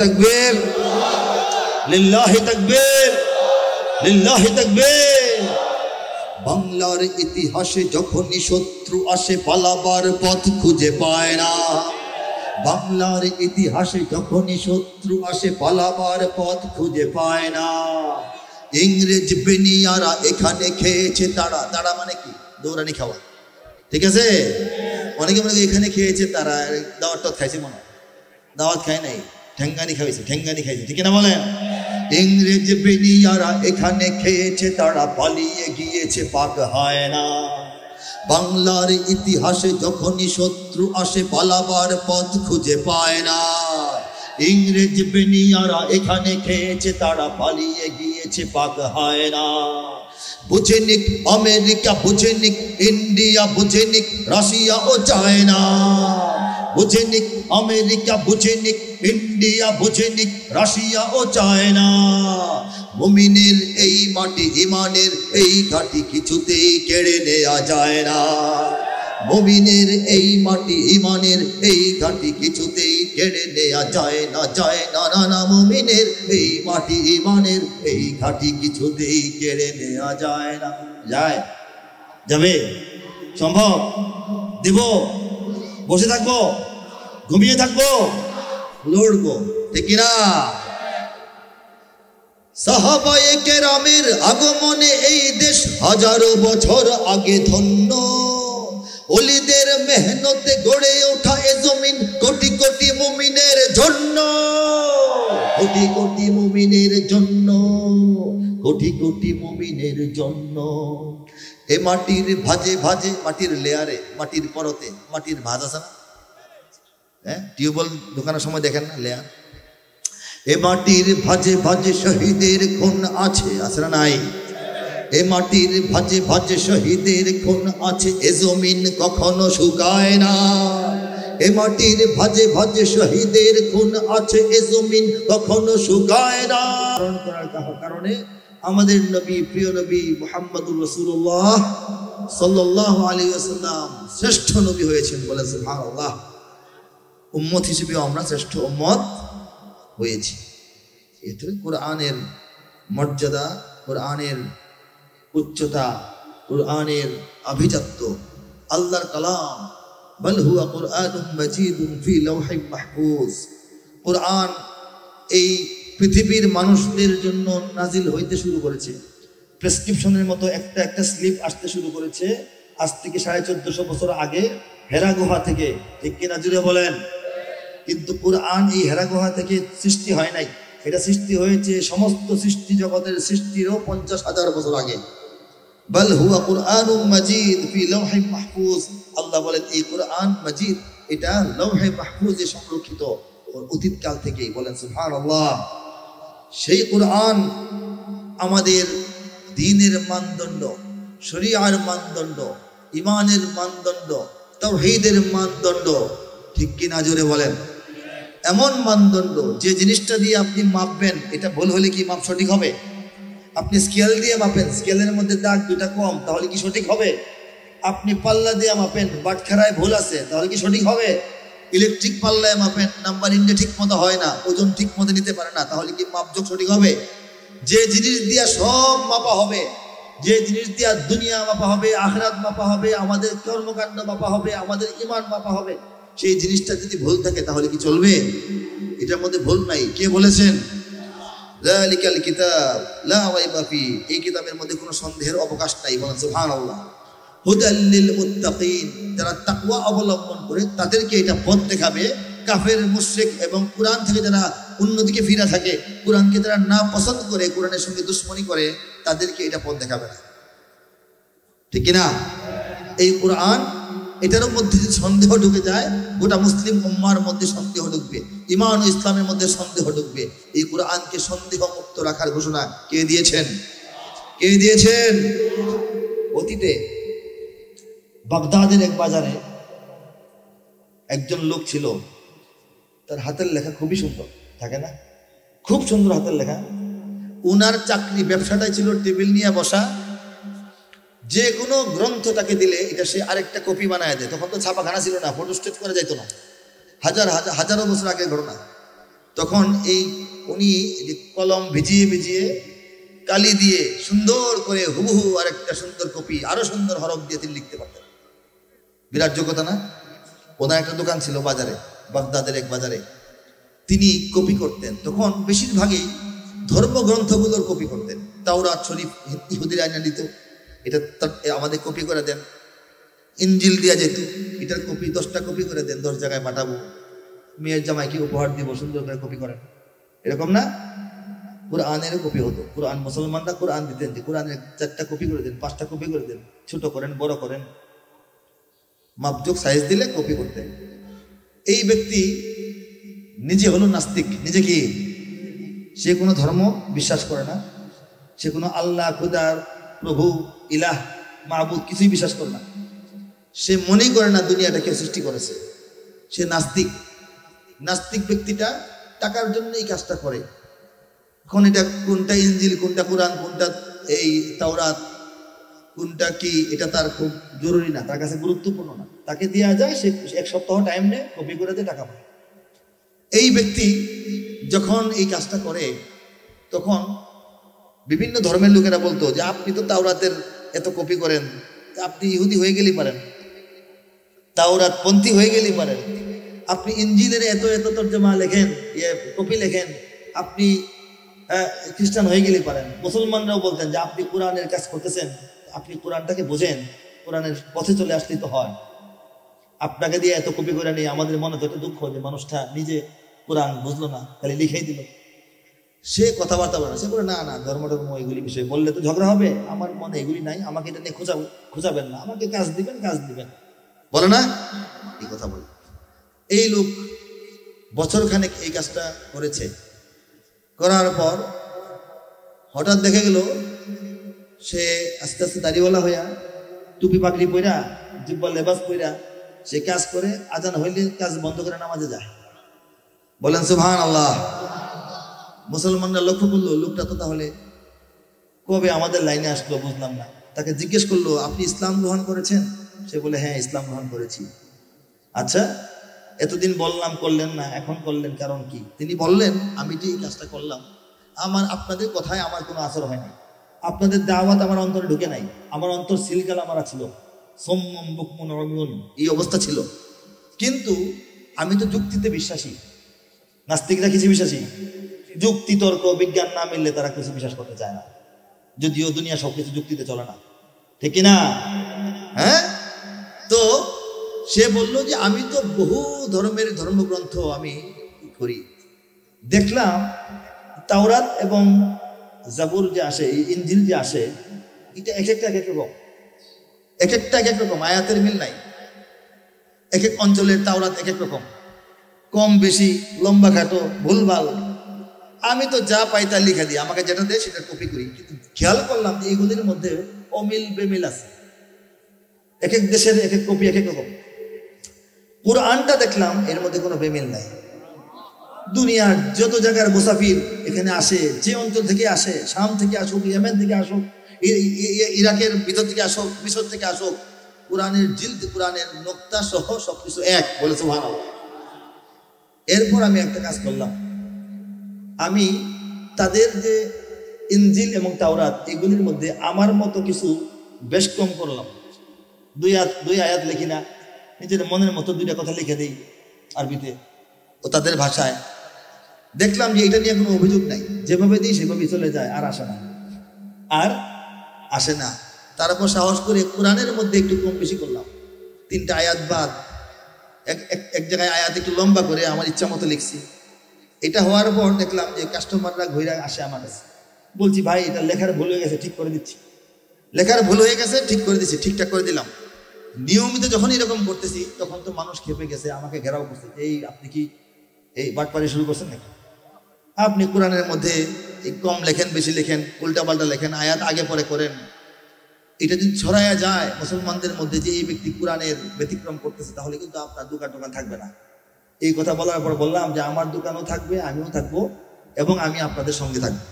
তাকবীর, লিল্লাহি তাকবীর, লিল্লাহি তাকবীর। বাংলার ইতিহাসে যখনই শত্রু আসে পালাবার পথ খুঁজে পায় না। বাংলার ইতিহাসে যখনই শত্রু আসে পালাবার পথ খুঁজে পায় না। ইংরেজ বেনিয়ারা এখানে খেয়েছে তারা, তারা মানে কি দৌড়ানি খাওয়া, ঠিক আছে? অনেকে মনে এখানে খেয়েছে তারা, দাওয়াত খাইছে, মনে দাওয়াত খায় নাই, ঠেঙ্গানি খাইছে, ঠেঙ্গানি খাইছে, ঠিক না বলেন? ইংরেজ বেনিয়ারা এখানে খেয়েছে তারা, পালিয়ে গিয়েছে পাক হয় না। বাংলার ইতিহাসে যখনই শত্রু আসে পালাবার পথ খুঁজে পায় না। ইংরেজ বেনিয়ারা এখানে খেয়েছে তারা, পালিয়ে গিয়েছে পাক হয় না। বুঝেনিক আমেরিকা, বুঝেনিক ইন্ডিয়া, বুঝেনিক রাশিয়া ও চায়না। বুঝেনিক আমেরিকা, বুঝেনিক ইন্ডিয়া, বুঝেনিক রাশিয়া ও চায়না। মুমিনের এই মাটি, ইমানের এই ঘাটি কিছুতেই কেড়ে নেওয়া যায় না। মুমিনের এই মাটি, ইমানের এই ঘাটি কিছুতেই কেড়ে নেওয়া যায় না, যায় না, না না। মুমিনের এই মাটি, ইমানের এই ঘাটি কিছুতেই কেড়ে নেওয়া যায় না। যায়? যাবে? সম্ভব? দেব? বসে থাকবো? ঘুমিয়ে থাকবো? লড়বো, ঠিক না? সাহাবায়ে কেরামের আগমনে এই দেশ হাজারো বছর আগে ধন্য। ওলিদের মেহনতে গড়ে ওঠা এ জমিন কোটি কোটি মুমিনের জন্য, কোটি কোটি মুমিনের জন্য, কোটি কোটি মুমিনের জন্য। এ মাটির ভাজে ভাজে, মাটির লেয়ারে, মাটির পরতে মাটির ভাজ আছে না? হ্যাঁ, টিউবওয়েল ঢোকানোর সময় দেখেন না লেয়ার? এ মাটির ভাজে ভাজে শহীদের খুন আছে, আছে না নাই? এ মাটির ভাজে ভাজে শহীদের খুন আছে, এ জমিন কখনো শুকায় না। এ মাটির ভাজে ভাজে শহীদের খুন আছে, এ জমিন কখনো শুকায় না। স্মরণ করার কারণে আমাদের নবী, প্রিয় নবী মুহাম্মদুর রাসূলুল্লাহ সাল্লাল্লাহু আলাইহি ওয়াসাল্লাম শ্রেষ্ঠ নবী হয়েছেন, বলে সুবহানাল্লাহ। উম্মত হিসেবে আমরা শ্রেষ্ঠ উম্মত হয়েছি। এতে কোরআনের মর্যাদা, কোরআনের উচ্চতা, কোরআনের আভিজাত্য, আল্লাহর কালাম, বাল হুয়া কুরআনুম মাজিদুন ফি লাওহিম মাহফুজ। কোরআন এই পৃথিবীর মানুষদের জন্য নাজিল হইতে শুরু করেছে। প্রেসক্রিপশনের মতো একটা একটা স্লিপ আসতে শুরু করেছে আজ থেকে 1450 বছর আগে হেরা গুহা থেকে, ঠিক কিনা জুড়ে বলেন? কিন্তু কোরআন এই হেরা গুহা থেকে সৃষ্টি হয় নাই, এটা সৃষ্টি হয়েছে সমস্ত সৃষ্টি জগতের সৃষ্টিরও 50,000 বছর আগে। বাল হুয়া কুরআনুম মাজিদ ফি লাওহিম মাহফুজ। আল্লাহ বলেন এই কোরআন মাজিদ, এটা লাওহে মাহফুজে সংরক্ষিত অতীতকাল থেকেই, বলেন সুবহানাল্লাহ। সেই কোরআন আমাদের দ্বীনের মানদণ্ড, শরীয়তের মানদণ্ড, ঈমানের মানদণ্ড, তাওহীদের মানদণ্ড, ঠিক কি না জোরে বলেন? এমন মানদণ্ড যে জিনিসটা দিয়ে আপনি মাপবেন, এটা ভুল হলে কি মাপ সঠিক হবে? আপনি স্কেল দিয়ে মাপেন, স্কেলের মধ্যে দাগ দুটা কম, তাহলে কি সঠিক হবে? আপনি পাল্লা দিয়ে মাপেন, বাটখারায় ভুল আছে, তাহলে কি সঠিক হবে? ইলেকট্রিক পাল্লায় মাপেন, নাম্বারিংটা ঠিক মতো হয় না, ওজন ঠিক মতো নিতে পারে না, তাহলে কি মাপযোগ সঠিক হবে? যে জিনিস দিয়া সব মাপা হবে, যে জিনিস দিয়া দুনিয়া মাপা হবে, আখিরাত মাপা হবে, আমাদের কর্মকাণ্ড মাপা হবে, আমাদের ঈমান মাপা হবে, সেই জিনিসটা যদি ভুল থাকে তাহলে কি চলবে? এটার মধ্যে ভুল নাই। কে বলেছেন? যালিকাল কিতাব লা রাইবা ফি, এই কিতাবের মধ্যে কোনো সন্দেহের অবকাশ নাই, বলেন সুবহানাল্লাহ। হুদাল লিল মুত্তাকিন, যারা তাকওয়া অবলম্বন করে তাদেরকে এটা পথ দেখাবে। কাফের, মুশরিক এবং কোরআন থেকে যারা অন্যদিকে ফিরে থাকে, কোরআনকে যারা না পছন্দ করে, কোরআনের সঙ্গে দুশ্মনী করে, তাদেরকে এটা পথ দেখাবে না, ঠিক না? এই কোরআন, এটার মধ্যে যদি সন্দেহ ঢুকে যায়, গোটা মুসলিম উম্মার মধ্যে সন্দেহ ঢুকবে, ঈমান ও ইসলামের মধ্যে সন্দেহ ঢুকবে। এই কোরআনকে সন্দেহ মুক্ত রাখার ঘোষণা কে দিয়েছেন? কে দিয়েছেন? অতীতে বাগদাদের এক বাজারে একজন লোক ছিল, তার হাতের লেখা খুবই সুন্দর, থাকে না? খুব সুন্দর হাতের লেখা। উনার চাকরি, ব্যবসাটাই ছিল টেবিল নিয়ে বসা, যে কোনো গ্রন্থ তাকে দিলে এটা সে আরেকটা কপি বানায় দেয়। তখন তো ছাপাখানা ছিল না, ফটোস্টেট করা যেত না, হাজারো বছর আগের ঘটনা। তখন উনি কলম ভিজিয়ে ভিজিয়ে কালি দিয়ে সুন্দর করে হুবহু আরেকটা সুন্দর কপি আরো সুন্দর হরফ দিয়ে তিনি লিখতে পারতেন। বিরাট যোগ্যতা না? ওনার একটা দোকান ছিল বাজারে, বাগদাদের এক বাজারে। তিনি কপি করতেন। তখন বেশিরভাগই ধর্মগ্রন্থগুলোর কপি করতেন। তাওরাত শরীফ ইহুদিরা আইনা দিত, এটা আমাদের কপি করে দেন। ইঞ্জিল দেওয়া যেত, এটার কপি 10টা কপি করে দেন, 10 জায়গায় পাঠাবো, মেয়ের জামাইকে উপহার দিব, সুন্দর করে কপি করেন। এরকম না? কোরআনেরও কপি হতো। কোরআন মুসলমানরা কোরআন দিতেন যে কোরআনের 4টা কপি করে দেন, 5টা কপি করে দেন, ছোট করেন বড় করেন, মাপজোক সাইজ দিলে কপি করতেন। এই ব্যক্তি নিজে হলো নাস্তিক। নিজে কি? সে কোনো ধর্ম বিশ্বাস করে না, সে কোনো আল্লাহ, খুদার, প্রভু, ইলাহ, মাহবুদ কিছুই বিশ্বাস করে না। সে মনেই করে না দুনিয়াটা কেউ সৃষ্টি করেছে। সে নাস্তিক। নাস্তিক ব্যক্তিটা টাকার জন্য এই কাজটা করে। এখন এটা কোনটা ইঞ্জিল, কোনটা কোরআন, কোনটা এই তাওরাত, কোনটা কি, এটা তার খুব জরুরি না, তার কাছে গুরুত্বপূর্ণ না। তাকে দেওয়া যায়, সে 1 সপ্তাহ টাইম নেয়, কপি করে দিয়ে টাকা পায়। এই ব্যক্তি যখন এই কাজটা করে তখন বিভিন্ন ধর্মের লোকেরা বলতো যে আপনি তো তাওরাতের এত কপি করেন, আপনি ইহুদি হয়ে গেলেই পারেন, তাওরাত পন্থী হয়ে গেলেই পারেন, আপনি ইঞ্জিলের এত এত তর্জমা লেখেন, কপি লেখেন, আপনি খ্রিস্টান হয়ে গেলেই পারেন। মুসলমানরাও বলতেন যে আপনি কোরআনের কাজ করতেছেন, আপনি কোরআনটাকে বোঝেন, কোরআনের পথে চলে আসলেই তো হয়। আপনাকে দিয়ে এত কপি করে নিয়ে আমাদের মনে তো একটা দুঃখ যে মানুষটা নিজে কোরআন বুঝলো না, খালি লিখেই দিল। সে কথাবার্তা বলে না, সে বলে না না ধর্ম এগুলি বিষয়ে বললে তো ঝগড়া হবে, আমার মনে এগুলি নাই, আমাকে এটা নিয়ে খোঁজাবেন না, আমাকে কাজ দিবেন বলে না, এই কথা বলে। এই লোক বছরখানেক এই কাজটা করেছে। করার পর হঠাৎ দেখে গেল সে আস্তে আস্তে দাড়িওয়ালা হইয়া, টুপি পাগড়ি পইরা, জিব্বা লেবাস পইরা সে কাজ করে। আজান হইলে কাজ বন্ধ করে নামাজে যায়। বলেন সুবহানাল্লাহ। মুসলমানরা লক্ষ্য করলো লোকটা তো তাহলে কবে আমাদের লাইনে আসলো বুঝলাম না। তাকে জিজ্ঞেস করলো আপনি ইসলাম গ্রহণ করেছেন? সে বলে হ্যাঁ ইসলাম গ্রহণ করেছি। আচ্ছা, এতদিন বললাম করলেন না, এখন করলেন কারণ কি? তিনি বললেন আমি যে এই কাজটা করলাম, আপনাদের কথায় আমার কোনো আসর হয় নাই, আপনাদের দাওয়াত আমার অন্তরে ঢুকে নাই, আমার অন্তর সিলগালা মারা ছিল, সম্মম বুকমুন উমিউন এই অবস্থা ছিল। কিন্তু আমি তো যুক্তিতে বিশ্বাসী। নাস্তিকরা কিছু বিশ্বাসী? যুক্তি তর্ক বিজ্ঞান না মিললে তারা কিছু বিশ্বাস করতে চায় না, যদিও দুনিয়া সবকিছু যুক্তিতে চলে না, ঠিক না? হ্যাঁ, তো সে বলল যে আমি তো বহু ধর্মের ধর্মগ্রন্থ আমি করি, দেখলাম তাওরাত এবং জাবুর যে আসে, ইনজিল যে আসে, এটা এক একটা এক এক রকম, এক একটা এক এক রকম, আয়াতের মিল নাই। এক এক অঞ্চলের তাওরাত এক এক রকম, কম বেশি, লম্বা খাটো, ভুলভাল। আমি তো যা পাই তা লিখে দিই, আমাকে যেটা দেয় সেটা কপি করি। কিন্তু খেয়াল করলাম যে এইগুলির মধ্যে অমিল বেমিল আছে, এক এক দেশের এক এক কপি এক এক রকম। কোরআনটা দেখলাম এর মধ্যে কোনো বেমিল নাই। দুনিয়ার যত জায়গার মুসাফির এখানে আসে, যে অঞ্চল থেকে আসে, শাম থেকে আসুক, ইয়েমেন থেকে আসুক, ইরাকের ভিতর থেকে আসুক, মিশর থেকে আসুক, কোরআনের জিলদ, কোরআনের নোক্তা সহ সবকিছু এক। বলে সুবহানাল্লাহ। এরপর আমি একটা কাজ করলাম, আমি তাদের যে ইনজিল এবং তাওরাত এগুলির মধ্যে আমার মতো কিছু বেশ কম করলাম। দুই আয়াত লিখি না, নিজের মনের মতো 2টা কথা লিখে দিই আরবিতে ও তাদের ভাষায়। দেখলাম যে এটা নিয়ে কোনো অভিযোগ নাই, যেভাবে দিই সেভাবেই চলে যায়, আর আসে না। তারপর সাহস করে কোরআনের মধ্যে একটু কম বেশি করলাম, 3টা আয়াত বাদ, এক জায়গায় আয়াত একটু লম্বা করে আমার ইচ্ছা মতো লিখছি। এটা হওয়ার পর দেখলাম যে কাস্টমাররা ঘুরে আসে আমার কাছে, বলছি ভাই এটা লেখার ভুল হয়ে গেছে, ঠিক করে দিচ্ছি। লেখার ভুল হয়ে গেছে, ঠিক করে দিচ্ছি, ঠিকঠাক করে দিলাম। নিয়মিত যখন এরকম করতেছি তখন তো মানুষ খেপে গেছে, আমাকে ঘেরাও করছে, এই আপনি কি এই বাটপারি শুরু করছেন নাকি? আপনি কোরআনের মধ্যে কম লেখেন, বেশি লেখেন, উল্টাপাল্টা লেখেন, আয়াত আগে পরে করেন। এটা যদি ছড়ায়া যায় মুসলমানদের মধ্যে যে এই ব্যক্তি কোরআনের ব্যতিক্রম করতেছে, তাহলে কিন্তু আপনার দোকান থাকবে না। এই কথা বলার পর বললাম যে আমার দোকানও থাকবে, আমিও থাকবো, এবং আমি আপনাদের সঙ্গে থাকবো।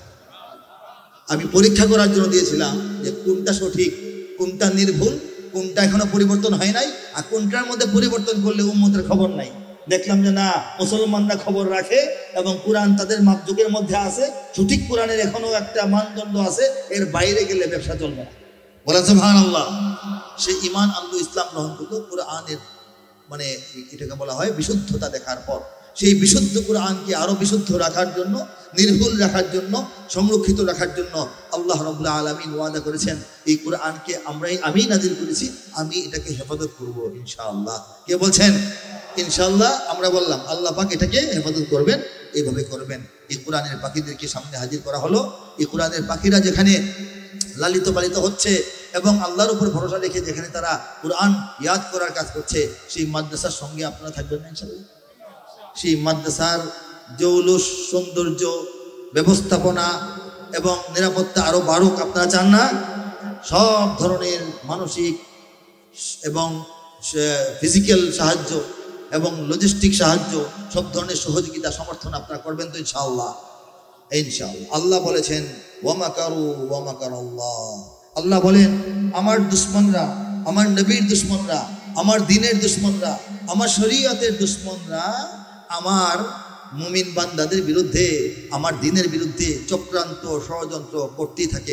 আমি পরীক্ষা করার জন্য দিয়েছিলাম যে কোনটা সঠিক, কোনটা নির্ভুল, কোনটা এখনো পরিবর্তন হয় নাই, আর কোনটার মধ্যে পরিবর্তন করলে উম্মতের খবর নাই। দেখলাম যে না, মুসলমানরা খবর রাখে এবং কোরআন তাদের মাপজোকের মধ্যে আছে, সঠিক কোরআনের এখনো একটা মানদণ্ড আছে, এর বাইরে গেলে ব্যবসা চলবে না। বলেন সুবহানাল্লাহ। সে ঈমান আনলো, ইসলাম গ্রহণ করলো কোরআনের, মানে এটাকে বলা হয় বিশুদ্ধতা দেখার পর। সেই বিশুদ্ধ কোরআনকে আরো বিশুদ্ধ রাখার জন্য, নির্ভুল রাখার জন্য, সংরক্ষিত রাখার জন্য আল্লাহ রাব্বুল আলামিন ওয়াদা করেছেন, এই কোরআনকে আমি নাজিল করেছি, আমি এটাকে হেফাজত করব ইনশাআল্লাহ। কে বলছেন? ইনশাআল্লাহ। আমরা বললাম আল্লাহ পাক এটাকে হেফাজত করবেন, এইভাবে করবেন। এই কোরআনের পাখিদেরকে সামনে হাজির করা হলো। এই কোরআনের পাখিরা যেখানে লালিত পালিত হচ্ছে এবং আল্লাহর উপর ভরসা রেখে যেখানে তারা কোরআন ইয়াদ করার কাজ করছে, সেই মাদ্রাসার সঙ্গে আপনারা থাকবেন না ইনশাআল্লাহ? সেই মাদ্রাসার জৌলুস, সৌন্দর্য, ব্যবস্থাপনা এবং নিরাপত্তা আরো বাড়ুক আপনারা চান না? সব ধরনের মানসিক এবং ফিজিক্যাল সাহায্য এবং লজিস্টিক সাহায্য, সব ধরনের সহযোগিতা সমর্থন আপনারা করবেন তো ইনশাআল্লাহ? ইনশাআল্লাহ। আল্লাহ বলেছেন ওয়ামাকারু ওয়ামাকারাল্লাহ। আল্লাহ বলেন আমার দুশমনরা, আমার নবীর দুশমনরা, আমার দ্বীনের দুশমনরা, আমার শরীয়তের দুশমনরা আমার মুমিন বান্দাদের বিরুদ্ধে, আমার দ্বীনের বিরুদ্ধে চক্রান্ত, ষড়যন্ত্র করতেই থাকে।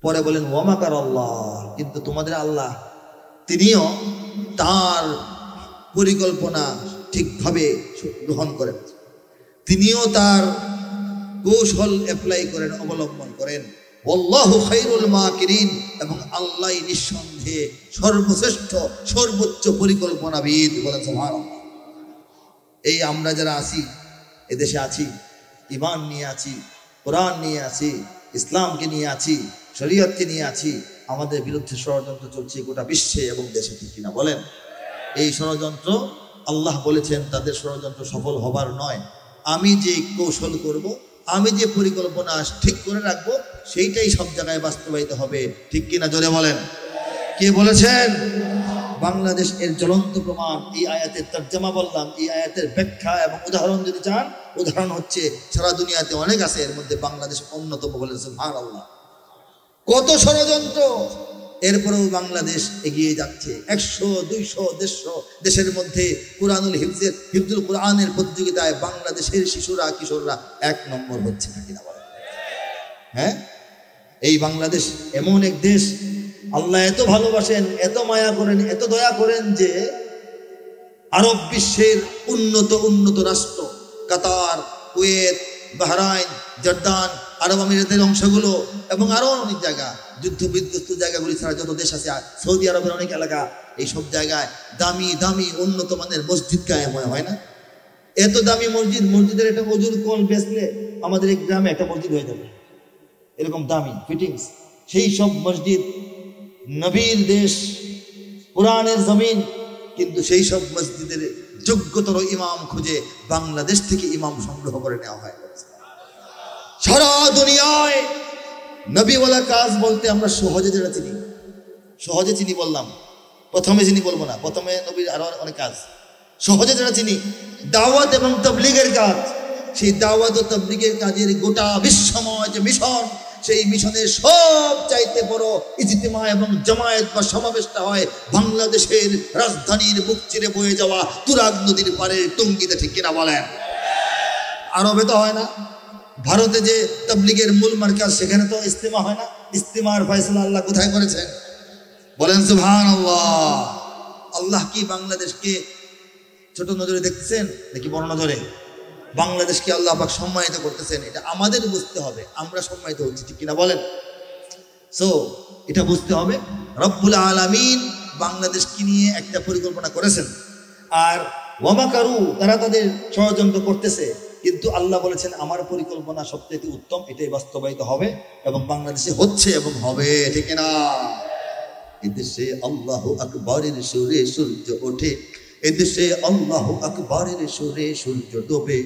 পরে বলেন ওয়ামাকারাল্লাহ, কিন্তু তোমাদের আল্লাহ তিনিও তার পরিকল্পনা ঠিকভাবে গ্রহণ করেন, তিনিও তার কৌশল অ্যাপ্লাই করেন, অবলম্বন করেন। আল্লাহু খায়রুল মাকিরিন, এবং আল্লাহ নিঃসন্দেহে সর্বশ্রেষ্ঠ, সর্বোচ্চ পরিকল্পনাবিদ। বলেন সুবহানাল্লাহ। এই আমরা যারা আছি, এদেশে আছি, ঈমান নিয়ে আছি, কোরআন নিয়ে আছি, ইসলামকে নিয়ে আছি, শরীয়তকে নিয়ে আছি, আমাদের বিরুদ্ধে ষড়যন্ত্র চলছে গোটা বিশ্বে এবং দেশে, ঠিক কিনা বলেন? এই ষড়যন্ত্র আল্লাহ বলেছেন তাদের ষড়যন্ত্র সফল হবার নয়, আমি যে কৌশল করব, আমি যে পরিকল্পনা ঠিক করে রাখবো, সেইটাই সব জায়গায় বাস্তবায়িত হবে, ঠিক কিনা জোরে বলেন? কে বলেছেন? বাংলাদেশ এর জ্বলন্ত প্রমাণ। এই আয়াতের তর্জমা বললাম, এই আয়াতের ব্যাখ্যা এবং উদাহরণ যদি চান, উদাহরণ হচ্ছে সারা দুনিয়াতে অনেক আছে, এর মধ্যে বাংলাদেশ অন্যতম। বলেন সুবহানাল্লাহ। কত ষড়যন্ত্র, এরপরেও বাংলাদেশ এগিয়ে যাচ্ছে। 100, 200, 150 দেশের মধ্যে কুরআনুল হিফজুল কোরআনের প্রতিযোগিতায় বাংলাদেশের শিশুরা, কিশোররা 1 নম্বর হচ্ছে, কিনা বলেন? হ্যাঁ, এই বাংলাদেশ এমন এক দেশ, আল্লাহ এত ভালোবাসেন, এত মায়া করেন, এত দয়া করেন যে আরব বিশ্বের উন্নত রাষ্ট্র কাতার, কুয়েত, বাহরাইন, জর্দান, আরব আমিরাতের অংশগুলো এবং আরো অনেক জায়গা, যুদ্ধ বিধ্বস্ত জায়গাগুলি ছাড়া যত দেশ আছে, সৌদি আরবের অনেক এলাকা, এই সব জায়গায় দামি উন্নত মানের মসজিদ কায়েম হয় না? এত দামি মসজিদের একটা ওজুর কল বেচলে আমাদের এই গ্রামে একটা মসজিদ হয়ে যাবে, এরকম দামি ফিটিংস। সেই সব মসজিদ, নবীর দেশ, কোরআনের জমিন, কিন্তু সেই সব মসজিদের যোগ্যতর ইমাম খুঁজে বাংলাদেশ থেকে ইমাম সংগ্রহ করে নেওয়া হয়। সারা দুনিয়ায় নবীওয়ালা কাজ বলতে আমরা সহজে যেটা চিনি বললাম, প্রথমে চিনি বলবো না, প্রথমে নবীর আরো অনেক কাজ সহজে যেটা চিনি, দাওয়াত এবং তাবলীগের কাজ। সেই দাওয়াত ও তাবলীগের কাজের গোটা বিশ্বময় যে মিশন, সেই মিশনের সব চাইতে বড় ইজতিমা এবং জামায়াত বা সমাবেশটা হয় বাংলাদেশের রাজধানীর বুক চিরে বয়ে যাওয়া তুরাগ নদীর পারে টঙ্গীতে, ঠিক কিনা বলেন? আরবে তো হয় না, ভারতে যে তাবলীগের মূল মার্কাজ, সেখানে তো ইজতিমা হয় না। ইজতিমার ফয়সালা আল্লাহ কোথায় করেছেন? বলেন সুবহানাল্লাহ। আল্লাহ কি বাংলাদেশকে ছোট নজরে দেখতেছেন নাকি বড় নজরে? বাংলাদেশকে আল্লাহ পাক সম্মানিত করতেছেন, এটা আমাদের বুঝতে হবে, আমরা সম্মানিত হচ্ছি, ঠিক কিনা বলেন? সো এটা বুঝতে হবে রব্বুল আলামিন বাংলাদেশকে নিয়ে একটা পরিকল্পনা করেছেন, আর ওয়ামাকারু, তারা তাদের ষড়যন্ত্র করতেছে, কিন্তু আল্লাহ বলেছেন আমার পরিকল্পনা সবচেয়ে উত্তম, এটাই বাস্তবায়িত হবে এবং বাংলাদেশে হচ্ছে এবং হবে, ঠিক না? এদেশে আল্লাহু আকবারের সুরে সূর্য ওঠে, এদেশে আল্লাহু আকবারের সুরে সূর্য ডোবে,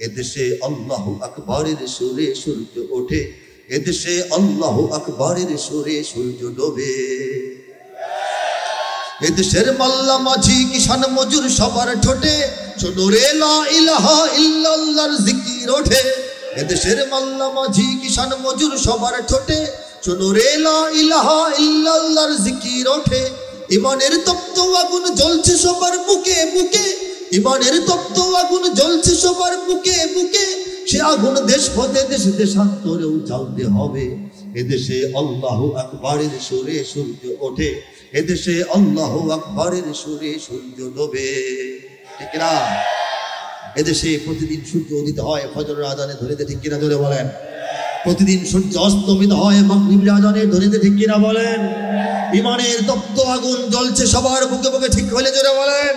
এদেশে আল্লাহু আকবারের সুরে সূর্য ওঠে, এদেশে আল্লাহু আকবারের সুরে সূর্য ডোবে। এদেশের মাল্লা মাঝি কিষান মজুর সবার ঠোঁটে শোনো রে লা ইলাহা ইল্লাল্লাহর জিকির ওঠে। এদেশের মাল্লা মাঝি কিষান মজুর সবার ঠোঁটে শোনো রে লা ইলাহা ইল্লাল্লাহর জিকির ওঠে। ইমানের তপ্ত আগুন জ্বলছে সবার বুকে বুকে, ইমানের তপ্ত আগুন জ্বলছে সবার বুকে বুকে। সে আগুন দেশ হতে দেশ দেশান্তরেও জ্বালতে হবে। এদেশে আল্লাহু আকবারের সুরে সূর্য ওঠে, এদেশে আল্লাহু আকবারের সুরে সূর্য ডোবে। ঠিক না? এদেশে প্রতিদিন সূর্য উদিত হয় ফজরের আজানে ধরিতে, ঠিক কিনা ধরে বলেন? প্রতিদিন সূর্য অস্তমিত হয় মাগরিবের আজানে ধরিতে, ঠিক কিনা বলেন? ইমানের তপ্ত আগুন জ্বলছে সবার বুকে বুকে, ঠিক হলে জোরে বলেন।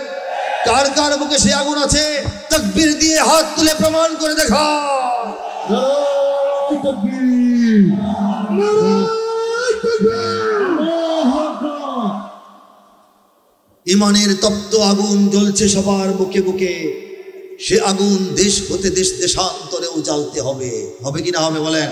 কার কার বুকে সে আগুন আছে? তাকবীর দিয়ে হাত তুলে প্রমাণ করে দেখা। ইমানের তপ্ত আগুন জ্বলছে সবার বুকে বুকে, সে আগুন দেশ হতে দেশ দেশান্তরেও জ্বালতে হবে। হবে কিনা হবে বলেন?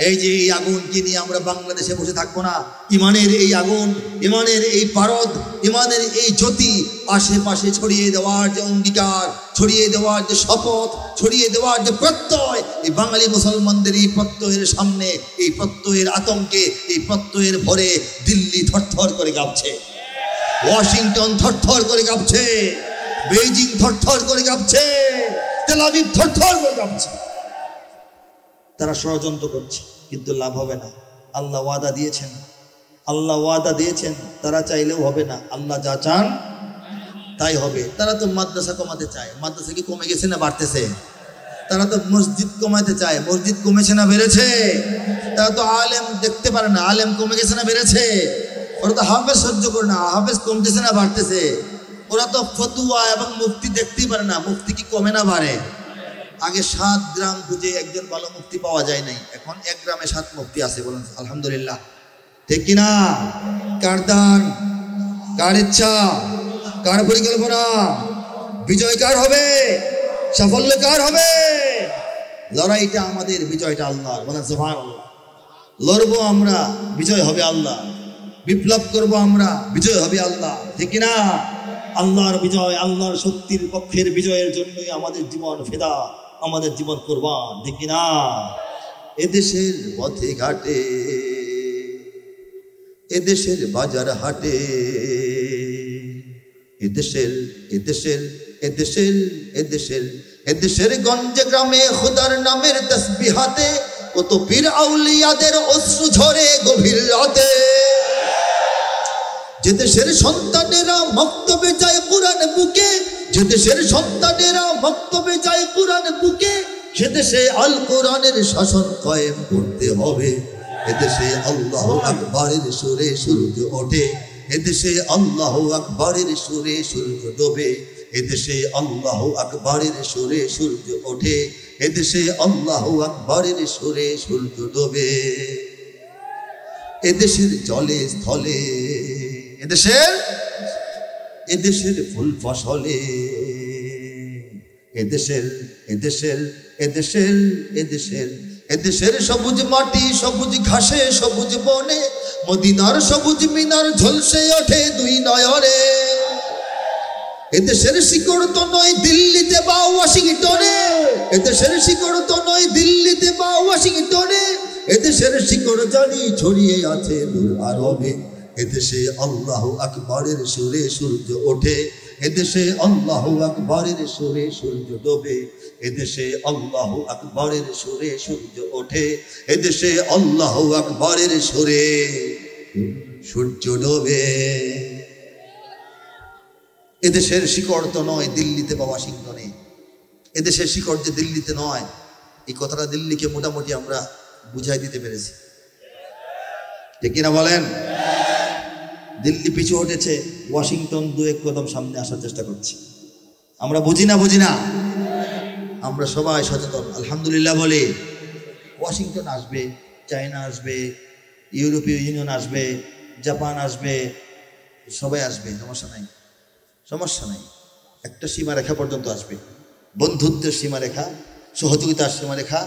এই যে এই আগুনকে নিয়ে আমরা বাংলাদেশে বসে থাকবো না। ইমানের এই আগুন, ইমানের এই পারদ, ইমানের এই জ্যোতি আশেপাশে ছড়িয়ে দেওয়ার যে অঙ্গীকার, ছড়িয়ে দেওয়ার যে শপথ, ছড়িয়ে দেওয়ার যে প্রত্যয়, এই বাঙালি মুসলমানদের এই প্রত্যয়ের সামনে, এই প্রত্যয়ের আতঙ্কে, এই প্রত্যয়ের ভরে দিল্লি থরথর করে কাঁপছে, ওয়াশিংটন থরথর করে কাঁপছে, বেইজিং থরথর করে কাঁপছে, তেল আবিব থরথর করে কাঁপছে। তারা ষড়যন্ত্র করছে, কিন্তু লাভ হবে না। আল্লাহ ওয়াদা দিয়েছেন, আল্লাহ ওয়াদা দিয়েছেন, তারা চাইলেও হবে না। আল্লাহ যা চান তাই হবে। তারা তো মাদ্রাসা কমাতে চায়, মাদ্রাসা কি কমে গেছে না বাড়তেছে? তারা তো মসজিদ কমাতে চায়, মসজিদ কমেছে না বেড়েছে? তারা তো আলেম দেখতে পারে না, আলেম কমে গেছে না বেড়েছে? ওরা তো হাফেজ সহ্য করে না, হাফেজ কমতেছে না বাড়তেছে? ওরা তো ফতুয়া এবং মুফতি দেখতেই পারে না, মুফতি কি কমে না বাড়ে? আগে 7 গ্রাম খুঁজে একজন ভালো মুফতি পাওয়া যায় নাই, এখন 1 গ্রামে 7 মুফতি আছে। বলুন আলহামদুলিল্লাহ। ঠিক কিনা? কার দান, কার ইচ্ছা, কার পরিকল্পনা? বিজয় কার হবে? সাফল্য কার হবে? লড়াইটা আমাদের, বিজয়টা আল্লাহর। বলেন সুবহানাল্লাহ। লড়বো আমরা, বিজয় হবে আল্লাহ। বিপ্লব করব আমরা, বিজয় হবে আল্লাহ। ঠিক কিনা? আল্লাহর বিজয়, আল্লাহর শক্তির পক্ষের বিজয়ের জন্যই আমাদের জীবন ফেদা, আমাদের জীবন কুরবান। ঠিক কিনা? এদেশের পথে ঘাটে, এদেশের বাজার হাটে, এদেশের এদেশের এদেশের এদেশের এদেশের গঞ্জে গ্রামে খোদার নামের তাসবিহাতে কত পীর আউলিয়াদের অশ্রু ঝরে গভীর রাতে। যে দেশের সন্তানেরা মক্তবে যায় কুরআন বুকে, যে দেশের সন্তানেরা মক্তবে যায় কুরআন বুকে, সে দেশে আল কোরআনের শাসন কায়েম করতে হবে। এদেশে আল্লাহু আকবারের সুরে সূর্য ওঠে, এদেশে আল্লাহু আকবারের সুরে সূর্য ডোবে। এদেশে আল্লাহু আকবারের সুরে সূর্য ওঠে, এদেশে আল্লাহু আকবারের সুরে সূর্য ডোবে। এদেশের জলে স্থলে, এদেশের এদেশের ফুল ফসলে, এদেশের এদেশের এদেশের এদেশের এদেশের সবুজ মাটি, সবুজ ঘাসে, সবুজ বনে, মদিনার সবুজ মিনার ঝলসে ওঠে 2 নয়নে। এদেশের শিকড় তো নয় দিল্লিতে বা ওয়াশিংটনে, এদেশের শিকড় তো নয় দিল্লিতে বা ওয়াশিংটনে, এদেশের শিকড় জানি ছড়িয়ে আছে দূর আরবে। এদেশে আল্লাহু আকবারের সুরে সূর্য ওঠে, এদেশে আল্লাহু আকবারের সুরে সূর্য ডোবে। এদেশে আল্লাহু আকবারের সুরে সূর্য ওঠে, এদেশে আল্লাহু আকবারের সুরে সূর্য ডোবে। এদেশের শিকড় তো নয় দিল্লিতে বা ওয়াশিংটনে, এদেশের শিকড় যে দিল্লিতে নয়, এই কথাটা দিল্লিকে মোটামুটি আমরা বুঝাই দিতে পেরেছি। ঠিক কিনা বলেন? দিল্লি পিছু হটেছে, ওয়াশিংটন 2-1 কদম সামনে আসার চেষ্টা করছে। আমরা বুঝি না, বুঝি না? আমরা সবাই সচেতন আলহামদুলিল্লাহ বলি। ওয়াশিংটন আসবে, চায়না আসবে, ইউরোপীয় ইউনিয়ন আসবে, জাপান আসবে, সবাই আসবে, সমস্যা নাই, সমস্যা নাই। একটা সীমারেখা পর্যন্ত আসবে, বন্ধুত্বের সীমারেখা, সহযোগিতার সীমারেখা,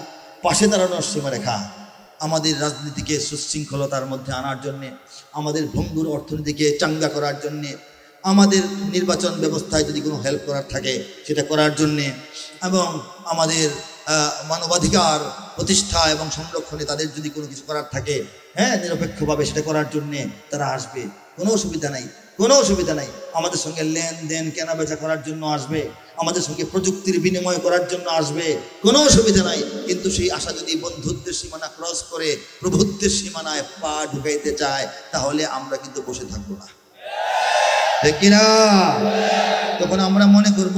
পাশে দাঁড়ানোর সীমারেখা। আমাদের রাজনীতিকে সুশৃঙ্খলতার মধ্যে আনার জন্যে, আমাদের ভঙ্গুর অর্থনীতিকে চাঙ্গা করার জন্যে, আমাদের নির্বাচন ব্যবস্থায় যদি কোনো হেল্প করার থাকে সেটা করার জন্যে, এবং আমাদের মানবাধিকার প্রতিষ্ঠা এবং সংরক্ষণে তাদের যদি কোনো কিছু করার থাকে, হ্যাঁ, নিরপেক্ষভাবে সেটা করার জন্যে তারা আসবে, কোনো অসুবিধা নাই, কোনো অসুবিধা নাই। আমাদের সঙ্গে লেনদেন কেনা বেচা করার জন্য আসবে, আমাদের সঙ্গে প্রযুক্তির বিনিময় করার জন্য আসবে, কোনো অসুবিধা নাই। কিন্তু সেই আশা যদি বন্ধুত্বের সীমানা ক্রস করে প্রভুত্বের সীমানায় পা ঢুকাইতে চায়, তাহলে আমরা কিন্তু বসে থাকবো না, ঠিক কিনা? তখন আমরা মনে করব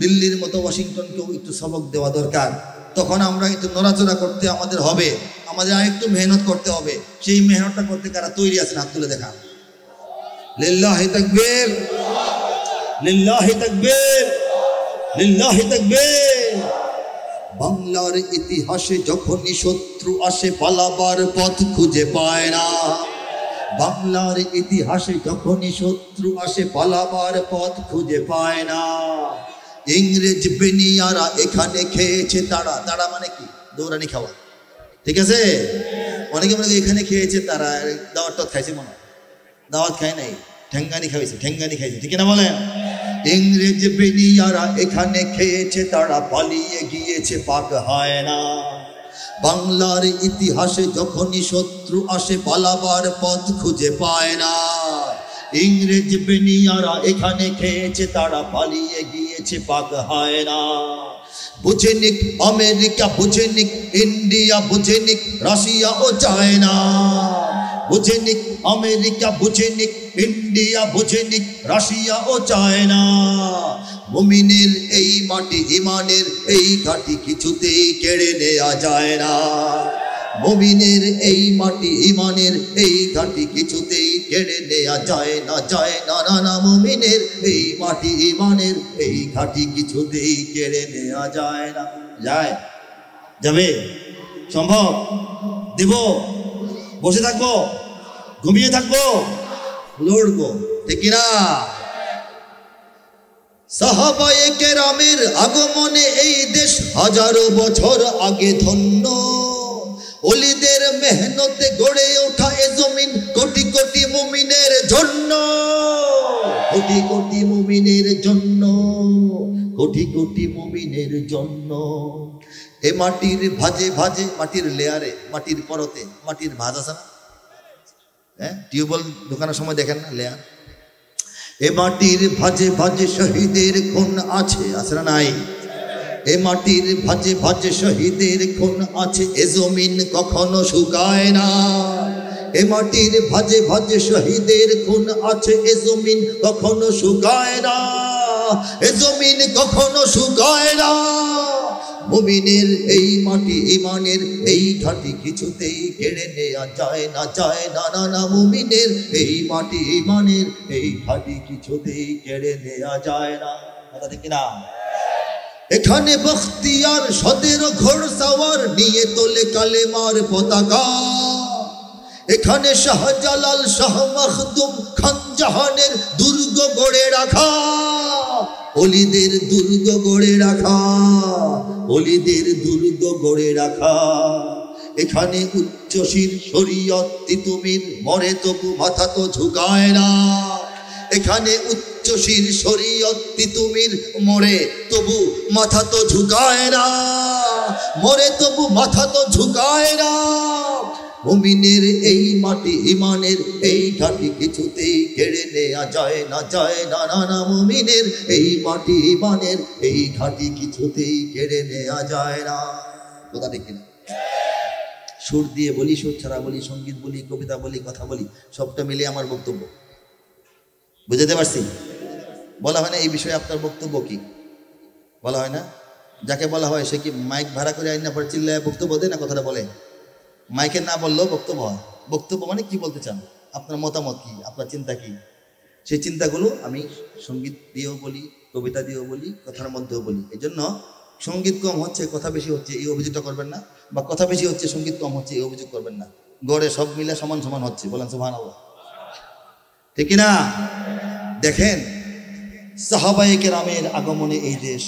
দিল্লির মতো ওয়াশিংটনকেও একটু সবক দেওয়া দরকার। তখন আমরা একটু নড়াচড়া করতে আমাদের হবে, আমাদের আরেকটু মেহনত করতে হবে। সেই মেহনতটা করতে কারা তৈরি আছেন? হাত তুলে দেখা। লিল্লাহি তাকবীর, লিল্লাহি তাকবীর, লিল্লাহি তাকবীর। বাংলার ইতিহাসে যখনই শত্রু আসে পালাবার পথ খুঁজে পায় না। বাংলার ইতিহাসে যখনই শত্রু আসে পালাবার পথ খুঁজে পায় না। ইংরেজ বেনিয়ারা এখানে খেয়েছে তারা, তারা মানে কি? দৌড়ানি খাওয়া, ঠিক আছে? অনেকে মনে এখানে খেয়েছে তারা, দাওয়াত খাইছে, মনে হয় দাওয়াত খায় নাই, ঠেঙ্গানি খাইছে, ঠেঙ্গানি খাইছে, ঠিক না বলেন? ইংরেজ বেনিয়ারা এখানে খেয়েছে তারা, পালিয়ে গিয়েছে পাক হয় না। বাংলার ইতিহাসে যখনই শত্রু আসে পালাবার পথ খুঁজে পায় না। ইংরেজ বেনিয়ারা এখানে খেয়েছে তারা, পালিয়ে গিয়েছে পাক হয় না। বুঝে নিক আমেরিকা, বুঝে নিক ইন্ডিয়া, বুঝে নিক রাশিয়া ও চায়না। বুঝে নিক আমেরিকা, বুঝে নিক ইন্ডিয়া, বুঝে নিক রাশিয়া ও চায়না। মুমিনের এই মাটি ইমানের এই ঘাটি কিছুতেই কেড়ে নেওয়া যায় না। মুমিনের এই মাটি ইমানের এই ঘাটি কিছুতেই কেড়ে নেওয়া যায় না, যায় না, না, না। মুমিনের এই মাটি ইমানের এই ঘাটি কিছুতেই কেড়ে নেওয়া যায় না। যায়? যাবে? সম্ভব? দেব? বসে থাকবো? ঘুমিয়ে থাকবো? লড়বো, ঠিক কিনা? সাহাবায়ে কেরামের আগমনে এই দেশ হাজারো বছর আগে ধন্য। ওলিদের মেহনতে গড়ে ওঠা এ জমিন কোটি কোটি মুমিনের জন্য, কোটি কোটি মুমিনের জন্য, কোটি কোটি মুমিনের জন্য। এ মাটির ভাজে ভাজে, মাটির লেয়ারে, মাটির পরতে মাটির ভাজ আছে না? হ্যাঁ, টিউবওয়েল ঢোকানোর সময় দেখেন না লেয়ার? এ মাটির ভাজে ভাজে শহীদের খুন আছে, আছে না নাই? এ মাটির ভাজে ভাজে শহীদের খুন আছে, এ জমিন কখনো শুকায় না। এ মাটির ভাজে ভাজে শহীদের খুন আছে, এ জমিন কখনো শুকায় না, এ জমিন কখনো শুকায় না। মুমিনের এই মাটি ইমানের এই ঘাটি কিছুতেই কেড়ে নেওয়া যায় না, যায় না, না, না। মুমিনের এই মাটি ইমানের এই ঘাটি কিছুতেই কেড়ে নেওয়া যায় না, কথা ঠিক না? এখানে বখতিয়ার 17 ঘোড়সওয়ার নিয়ে তোলে কালেমার পতাকা। এখানে শাহজালাল শাহ মখদুম খান জাহানের দুর্গ গড়ে রাখা, ওলিদের দুর্গ গড়ে রাখা, ওলিদের দুর্গ গড়ে রাখা। এখানে উচ্চশীর শরীয়ত তিতুমির মরে তবু মাথা তো ঝুঁকায় না। এখানে উচ্চশীর শরীয়ত তিতুমির মরে তবু মাথা তো ঝুঁকায় না, মরে তবু মাথা তো ঝুঁকায় না। মুমিনের এই মাটি ইমানের এই ঘাটি কিছুতেই কেড়ে নেওয়া যায় না, যায় না, না, না। মুমিনের এই মাটি ইমানের এই ঘাটি কিছুতেই কেড়ে নেওয়া যায় না, কথা ঠিক কিনা? সুর দিয়ে বলি, সুর ছাড়া বলি, সঙ্গীত বলি, কবিতা বলি, কথা বলি, সবটা মিলিয়ে আমার বক্তব্য। বুঝতে পারছি? বলা হয় না এই বিষয়ে আপনার বক্তব্য কি? বলা হয় না? যাকে বলা হয় সে কি মাইক ভাড়া করে আইন না পরে চিল্লায় বক্তব্য দেয় না? কথাটা বলে মাইকে না বললেও বক্তব্য হয়। বক্তব্য মানে কি বলতে চান, আপনার মতামত কি, আপনার চিন্তা কি, সেই চিন্তাগুলো আমি সঙ্গীত দিয়েও বলি, কবিতা দিয়েও বলি, কথার মধ্যেও বলি। এই জন্য সঙ্গীত কম হচ্ছে, কথা বেশি হচ্ছে, এই অভিযোগটা করবেন না, বা কথা বেশি হচ্ছে সঙ্গীত কম হচ্ছে এই অভিযোগ করবেন না। গড়ে সব মিলে সমান সমান হচ্ছে, বলেন সুবহানাল্লাহ, ঠিক কিনা? দেখেন, সাহাবায়ে কেরামের আগমনে এই দেশ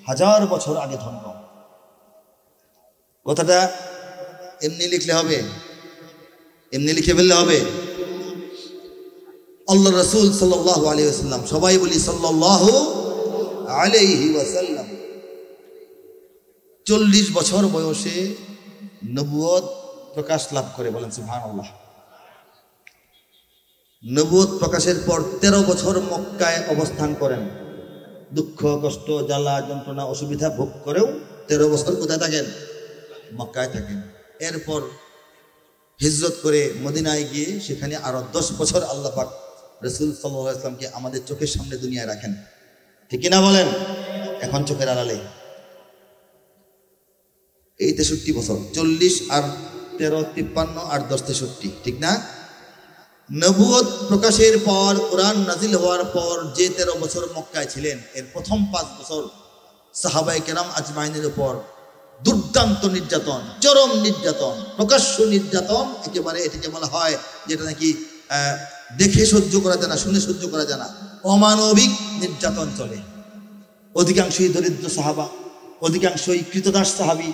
হাজার বছর আগে ধন্য। কথাটা এমনি লিখলে হবে? এমনি লিখে ফেললে হবে? আল্লাহ রাসূল সাল্লাল্লাহু আলাইহি ওয়াসাল্লাম, সবাই বলি সাল্লাল্লাহু আলাইহি ওয়াসাল্লাম, 40 বছর বয়সে নবুয়ত প্রকাশ লাভ করে। বলেন সুবহানাল্লাহ। নবুয়ত প্রকাশের পর 13 বছর মক্কায় অবস্থান করেন। দুঃখ কষ্ট জ্বালা যন্ত্রণা অসুবিধা ভোগ করেও 13 বছর কোথায় থাকেন? মক্কায় থাকেন। এরপর হিজরত করে মদিনায় গিয়ে সেখানে আরো 10 বছর আল্লাহ পাক রাসূল সাল্লাল্লাহু আলাইহি ওয়াসাল্লামকে আমাদের চোখের সামনে দুনিয়ায় রাখেন। ঠিক কিনা বলেন? এখন চোখের আড়ালে। এই 63 বছর, 40 আর 13 53 আর 10 63, ঠিক না? নবুয়ত প্রকাশের পর, কোরআন নাজিল হওয়ার পর যে 13 বছর মক্কায় ছিলেন, এর প্রথম 5 বছর সাহাবায়ে কেরাম আজমাইনের উপর দুর্দান্ত নির্যাতন, চরম নির্যাতন, প্রকাশ্য নির্যাতন, একেবারে এটাকে বলা হয় যেটা নাকি দেখে সহ্য করা যায় না, শুনে সহ্য করা যায় না, অমানবিক নির্যাতন চলে। অধিকাংশই দরিদ্র সাহাবা, অধিকাংশই কৃতদাস সাহাবি,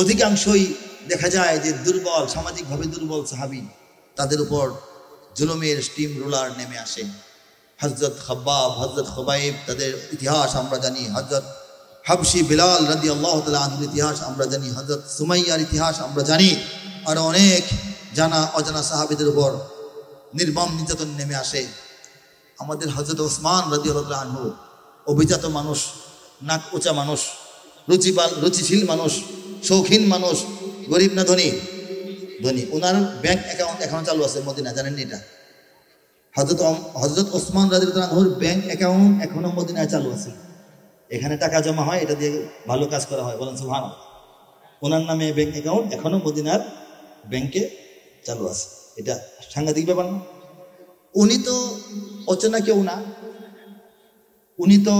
অধিকাংশই দেখা যায় যে দুর্বল, সামাজিকভাবে দুর্বল সাহাবি, তাদের উপর জুলুমের স্টিম রোলার নেমে আসে। হযরত খাব্বাব, হযরত খুবাইব, তাদের ইতিহাস আমরা জানি। হযরত হাবশি বিলাল রাদিয়াল্লাহু তাআলা আনহুর ইতিহাস আমরা জানি। হযরত সুমাইয়ার ইতিহাস আমরা জানি। আর অনেক জানা অজানা সাহাবীদের উপর নির্মম নির্যাতন নেমে আসে। আমাদের হযরত ওসমান রাদিয়াল্লাহু তাআলা আনহু, অভিজাত মানুষ, নাক উঁচা মানুষ, রুচিশীল মানুষ, শৌখিন মানুষ, গরিব না ধনী? ধনী। ওনার ব্যাংক অ্যাকাউন্ট এখনো চালু আছে মদিনা, জানেন এটা? হযরত ওসমান রাদিয়াল্লাহু তাআলা আনহুর ব্যাংক অ্যাকাউন্ট এখনো মদিনায় চালু আছে। এখানে টাকা জমা হয়, এটা দিয়ে ভালো কাজ করা হয়। বলেন সুবহানাল্লাহ। ওনার নামে ব্যাংক অ্যাকাউন্ট এখনো মদিনার ব্যাংকে চালু আছে। এটা সাংঘাতিক ব্যাপার না? উনি তো অচেনা কেউ না, উনি তো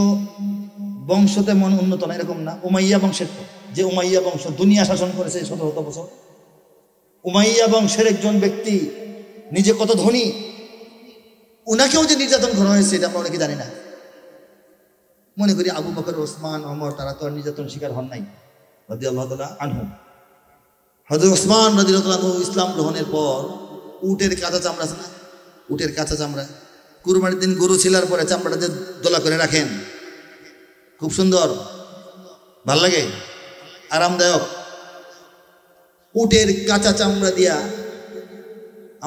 বংশ তেমন উন্নত না, এরকম না। উমাইয়া বংশের, যে উমাইয়া বংশ দুনিয়া শাসন করেছে 17 বছর, উমাইয়া বংশের একজন ব্যক্তি, নিজে কত ধনী, উনাকেও যে নির্যাতন করা হয়েছে এটা আমরা অনেকে জানি না। মনে করি আবু বকর, ওসমান, ওমর, তারা তো আর নির্যাতন শিকার হন নাই রাদিয়াল্লাহু তাআলা আনহু। হযরত ওসমান রাদিয়াল্লাহু তাআলা আনহু ইসলাম গ্রহণের পর উটের কাঁচা চামড়া আছে না, উটের কাঁচা চামড়া, কুরবানির দিন গরু ছিলার পরে চামড়াটা দোলা করে রাখেন, খুব সুন্দর, ভাল লাগে, আরামদায়ক। উটের কাঁচা চামড়া দিয়া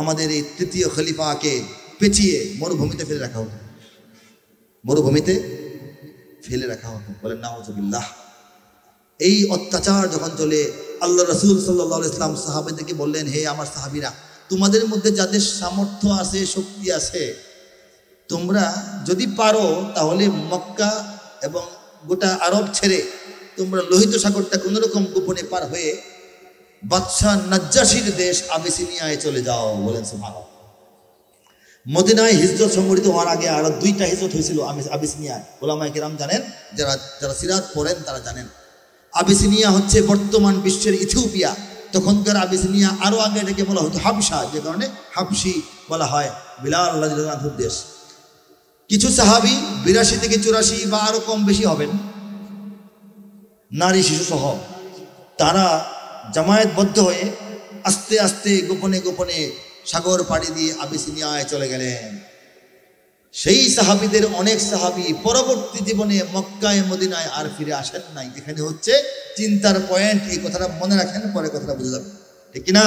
আমাদের এই তৃতীয় খলিফাকে পেঁচিয়ে মরুভূমিতে ফেলে রাখা হতো, মরুভূমিতে ফেলে রাখা হতো। বলেন নাউযুবিল্লাহ। এই অত্যাচার যখন চলে, আল্লাহ রাসূল সাল্লাল্লাহু আলাইহি ওয়াসাল্লাম সাহাবাদেরকে বললেন, হে আমার সাহাবীরা, তোমাদের মধ্যে যাদের সামর্থ্য আছে, শক্তি আছে, তোমরা যদি পারো তাহলে মক্কা এবং গোটা আরব ছেড়ে তোমরা লোহিত সাগরটা কোনোরকম গোপনে পার হয়ে বাদশাহ নাজ্জাশীর দেশ আবিসিনিয়ায় চলে যাও। বলেন সুবহানাল্লাহ। মদিনায় হিজরত সংগঠিত হওয়ার আগে আরো 2টা হিজরত হয়েছিল আবিসিনিয়ায়। উলামায়ে কেরাম জানেন, যারা সিরাত পড়েন তারা জানেন। আবিসিনিয়া হচ্ছে বর্তমান বিশ্বের ইথিওপিয়া। তখনকার আবিসিনিয়া, আরো আগে এটাকে বলা হতো হাবশা, যে কারণে হাবশি বলা হয়, বিলাল রাদিয়াল্লাহু আনহুর দেশ। কিছু সাহাবী 82 থেকে 84 বা আরো কম বেশি হবেন, নারী শিশু সহ, তারা জামায়াতবদ্ধ হয়ে আস্তে আস্তে গোপনে গোপনে সাগর পাড়ি দিয়ে আবিসিনিয়ায় চলে গেলেন। সেই সাহাবীদের অনেক সাহাবী পরবর্তী জীবনে মক্কায় মদিনায় আর ফিরে আসেন নাই। এখানে হচ্ছে চিন্তার পয়েন্ট, এই কথাটা মনে রাখেন, পরে কথাটা বুঝে যাবে, ঠিক কিনা?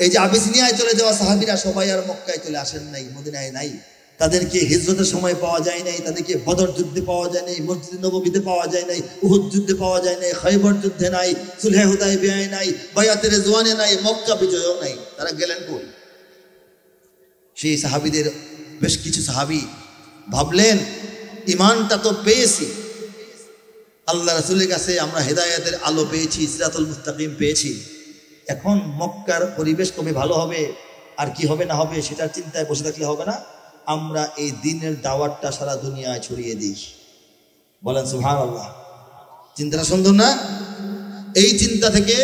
এই যে আবিসিনিয়ায় চলে যাওয়া সাহাবীরা সবাই আর মক্কায় চলে আসেন নাই, মদিনায় নাই। তাদেরকে হিজরতের সময় পাওয়া যায় নাই, তাদেরকে বদর যুদ্ধে পাওয়া যায় নাই, মসজিদে নববীতে পাওয়া যায় নাই, উহুদ যুদ্ধে পাওয়া যায় নাই, খায়বর যুদ্ধে নাই, সুলহে হুদায়বিয়ায় নাই, বায়াতে রিজওয়ানে নাই, মক্কা বিজয়ও নাই। তারা গেলেন কই? সেই সাহাবীদের বেশ কিছু সাহাবী ভাবলেন, ইমানটা তো পেয়েছি, আল্লাহ রাসূলের কাছে আমরা হেদায়েতের আলো পেয়েছি, সিরাতুল মুস্তাকিম পেয়েছি, এখন মক্কার পরিবেশ কবে ভালো হবে আর কি হবে না হবে সেটার চিন্তায় বসে থাকলে হবে না, আমরা এই দ্বীনের দাওয়াতটা সারা দুনিয়ায় ছড়িয়ে দিই। বলেন সুবহানাল্লাহ। চিন্তাটা সুন্দর না? এই চিন্তা থেকে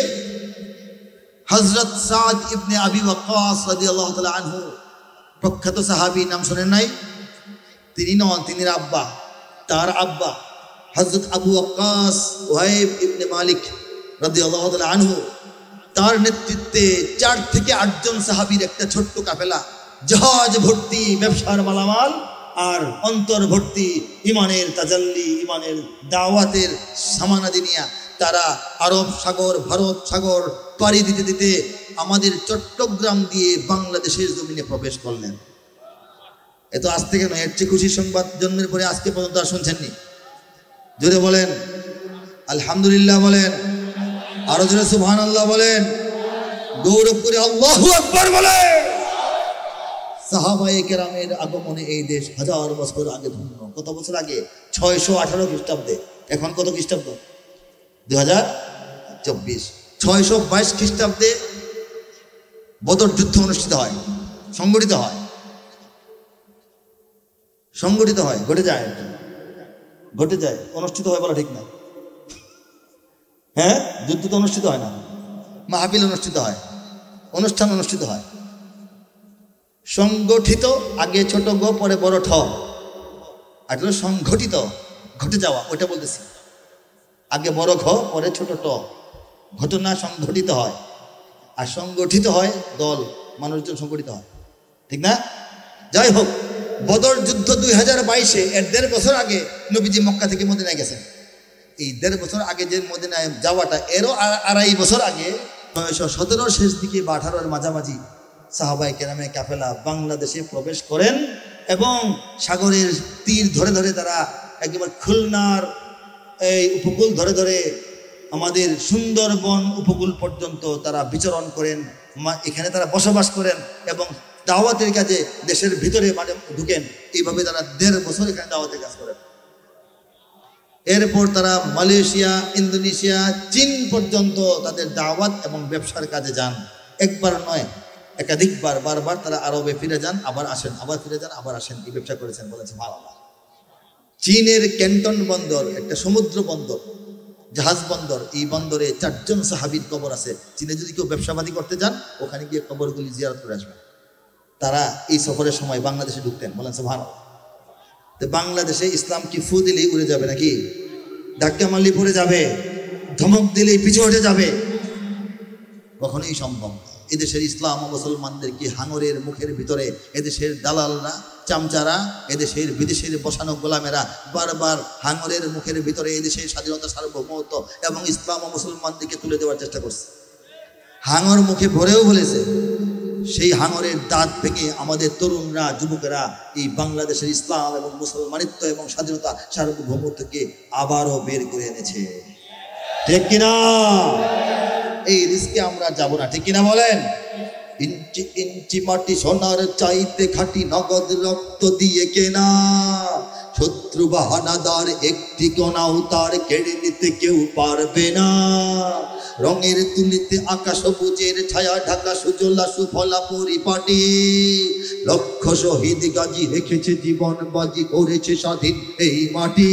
হযরত সাদ ইবনে আবি ওয়াক্কাস রাদিয়াল্লাহু তাআলা আনহু, প্রখ্যাত সাহাবী, নাম শুনেন নাই? তিনি নন, তিনি আব্বা, তার আব্বা হযরত আবু ওয়াক্কাস ওয়াইব ইবনে মালিক রাদিয়াল্লাহু তাআলা আনহু, তার নেতৃত্বে 4 থেকে 8 জন সাহাবীর একটা ছোট্ট কাফেলা জাহাজ ভর্তি ব্যবসার মালামাল আর অন্তর ভর্তি ইমানের তাজাল্লি, ইমানের দাওয়াতের সামানাদি নিয়া তারা আরব সাগর, ভারত সাগর পাড়ি দিতে দিতে আমাদের চট্টগ্রাম দিয়ে বাংলাদেশের জমিনে প্রবেশ করলেন। এত আজ থেকে নয়, এর চেয়ে খুশির সংবাদ জন্মের পরে আজকে পর্যন্ত আর শুনছেননি? জোরে বলেন আলহামদুলিল্লাহ, বলেন আরো জোরে সুবহানাল্লাহ বলেন, গৌরব করে আল্লাহু আকবার বলেন। সাহাবায়ে কেরামের আগমনে এই দেশ হাজার বছর আগে ধন্য। কত বছর আগে? 618 খ্রিস্টাব্দে। এখন কত খ্রিস্টাব্দ? 2024। 622 খ্রিস্টাব্দে বদর যুদ্ধ অনুষ্ঠিত হয়, সংগঠিত হয়, সংগঠিত হয়, ঘটে যায়, ঘটে যায়, অনুষ্ঠিত হয় বলা ঠিক না। হ্যাঁ, যুদ্ধ তো অনুষ্ঠিত হয় না, মাহফিল অনুষ্ঠিত হয়, অনুষ্ঠান অনুষ্ঠিত হয়। সংগঠিত, আগে ছোট গ পরে বড় ঠ, আর সংগঠিত ঘটে যাওয়া, ওইটা বলতেছি। আগে বড় ঘ পরে ছোট ট, ঘটনা সংগঠিত হয়। আর সংগঠিত হয় দল, মানুষজন সংগঠিত হয়, ঠিক না? যাই হোক, বদর যুদ্ধ 2022-এ, এর 1.5 বছর আগে নবীজি মক্কা থেকে মদিনায় গেছেন। এই 1.5 বছর আগে যে মদিনায় যাওয়াটা, এরও 2.5 বছর আগে 917 শেষ দিকে বা 18-এর মাঝামাঝি সাহাবায়ে কেরামের কাফেলা বাংলাদেশে প্রবেশ করেন এবং সাগরের তীর ধরে ধরে তারা একেবারে খুলনার এই উপকূল ধরে ধরে আমাদের সুন্দরবন উপকূল পর্যন্ত তারা বিচরণ করেন। এখানে তারা বসবাস করেন এবং দাওয়াতের কাজে দেশের ভিতরে মানে ঢুকেন। এইভাবে তারা 1.5 বছর এখানে দাওয়াতের কাজ করেন। এরপর তারা মালয়েশিয়া, ইন্দোনেশিয়া, চীন পর্যন্ত তাদের দাওয়াত এবং ব্যবসার কাজে যান। একবার নয়, একাধিকবার, বারবার তারা আরবে ফিরে যান, আবার আসেন, আবার ফিরে যান, আবার আসেন। এই ব্যবসা করেছেন, বলেছে ভালো। চীনের ক্যান্টন বন্দর একটা সমুদ্র বন্দর, জাহাজ বন্দর। এই বন্দরে 4 জন সাহাবীর কবর আছে। চীনে যদি কেউ ব্যবসাবাদী করতে যান, ওখানে গিয়ে কবরগুলি জিয়ারত করে আসবেন। তারা এই সফরের সময় বাংলাদেশে ঢুকতেন, বলেন সুবহানাল্লাহ। তো বাংলাদেশে ইসলাম কি ফু দিলেই উড়ে যাবে নাকি? ধাক্কা মারলেই পড়ে যাবে? ধমক দিলেই পিছু হটে যাবে? কখনোই সম্ভব না। এদেশের ইসলাম ও মুসলমানদেরকে হাঙরের মুখের ভিতরে এদেশের দালালরা, চামচারা, এদেশের বিদেশের বসানো গোলামেরা বারবার হাঙরের মুখের ভিতরে এদেশের স্বাধীনতা, সার্বভৌমত্ব এবং ইসলাম ও মুসলমানদেরকে তুলে দেওয়ার চেষ্টা করছে। হাঙর মুখে ভরেও বলেছে, সেই হাঙরের দাঁত ভেঙে আমাদের তরুণরা, যুবকেরা এই বাংলাদেশের ইসলাম এবং মুসলমানিত্ব এবং স্বাধীনতা, সার্বভৌমত্বকে আবারও বের করে এনেছে। ঠিক কিনা? এই রিস্কে আমরা যাব না, ঠিক কিনা বলেন? ইঞ্চি ইঞ্চি মাটি সোনার চাইতে খাঁটি, নগদ রক্ত দিয়ে কেনা। শত্রু বাহানাদার একটি কোনাও তার কেড়ে নিতে কেউ পারবে না। রঙের তুলিতে আকাশ সবুজের ছায়া ঢাকা, সুজলা সুফলা পরিপাটি। লক্ষ শহীদ গাজী রেখেছে জীবন বাজি, করেছে স্বাধীন এই মাটি।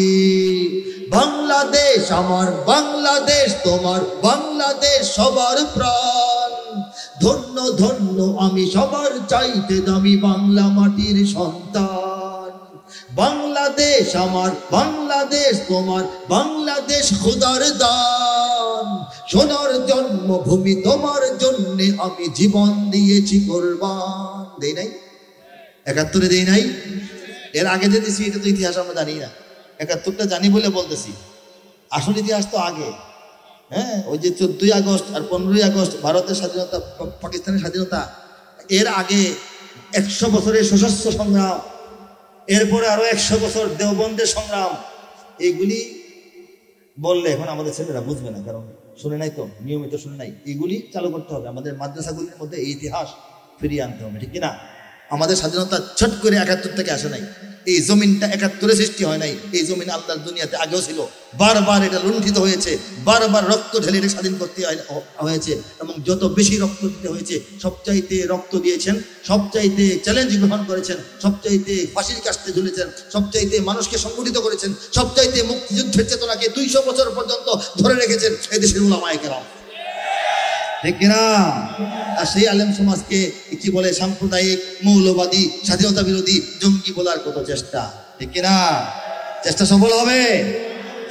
বাংলাদেশ আমার, বাংলাদেশ তোমার, বাংলাদেশ সবার প্রাণ। ধন্য ধন্য আমি সবার চাইতে দামি বাংলা মাটির সন্তান। বাংলাদেশ আমার, বাংলাদেশ তোমার, বাংলাদেশ খোদার দান। সোনার জন্মভূমি তোমার জন্যে আমি জীবন দিয়েছি কোরবান। দেই নাই? 71-এ দেই নাই? এর আগে যে দিছি এটা তো ইতিহাস আমরা জানি না। 71টা জানি বলে বলতেছি, আসল ইতিহাস তো আগে। হ্যাঁ, ওই যে 14ই আগস্ট আর 15ই আগস্ট ভারতের স্বাধীনতা, পাকিস্তানের স্বাধীনতা, এর আগে 100 বছরের সশস্ত্র সংগ্রাম, এরপরে আরো 100 বছর দেওবন্দের সংগ্রাম। এইগুলি বললে এখন আমাদের ছেলেরা বুঝবে না, কারণ শুনে নাই তো, নিয়মিত শুনে নাই। এগুলি চালু করতে হবে, আমাদের মাদ্রাসাগুলির মধ্যে এই ইতিহাস ফিরিয়ে আনতে হবে, ঠিক কিনা? আমাদের স্বাধীনতা ছট করে 71 থেকে আসে নাই। এই জমিনটা 71-এ সৃষ্টি হয় নাই। এই জমিন আল্লাহর দুনিয়াতে আগেও ছিল, বারবার এটা লুণ্ঠিত হয়েছে, বারবার রক্ত ঢেলে এটা স্বাধীন করতে হয়েছে। এবং যত বেশি রক্ত দিতে হয়েছে, সবচাইতে রক্ত দিয়েছেন, সবচাইতে চ্যালেঞ্জ গ্রহণ করেছেন, সবচাইতে ফাঁসির কাস্তে ঝুলেছেন, সবচাইতে মানুষকে সংগঠিত করেছেন, সবচাইতে মুক্তিযুদ্ধের চেতনাকে 200 বছর পর্যন্ত ধরে রেখেছেন এদেশের উলামায়ে কেরাম, ঠিক কিনা? আর সেই আলেম সমাজকে কি বলে? সাম্প্রদায়িক, মৌলবাদী, স্বাধীনতা বিরোধী, জঙ্গি বলার কত চেষ্টা, ঠিক কিনা? চেষ্টা সফল হবে?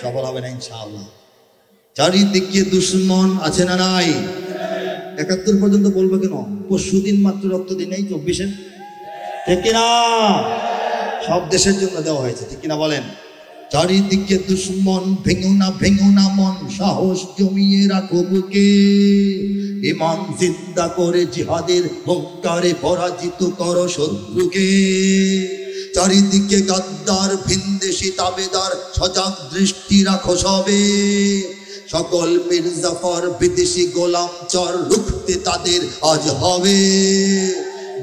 সফল হবে না ইনশাআল্লাহ। চারিদিকে দুশ্মন আছে না নাই? 71 পর্যন্ত বলবো কেন? পরশুদিন মাত্র রক্ত দিন নাই, 24-এর ঠিক কিনা? সব দেশের জন্য দেওয়া হয়েছে, ঠিক কিনা বলেন? চারিদিকে দুশ্মন, ভেঙো না মন, সাহস জমিয়ে রাখো বুকে, ইমান জিন্দা করে জিহাদের হুঙ্কারে পরাজিত করো শত্রুকে। চারিদিকে গাদ্দার ভিনদেশি তাবেদার, সজাগ দৃষ্টি রাখো সবে, সকল মির্জাফর বিদেশি গোলাম চর, রুখতে তাদের আজ হবে।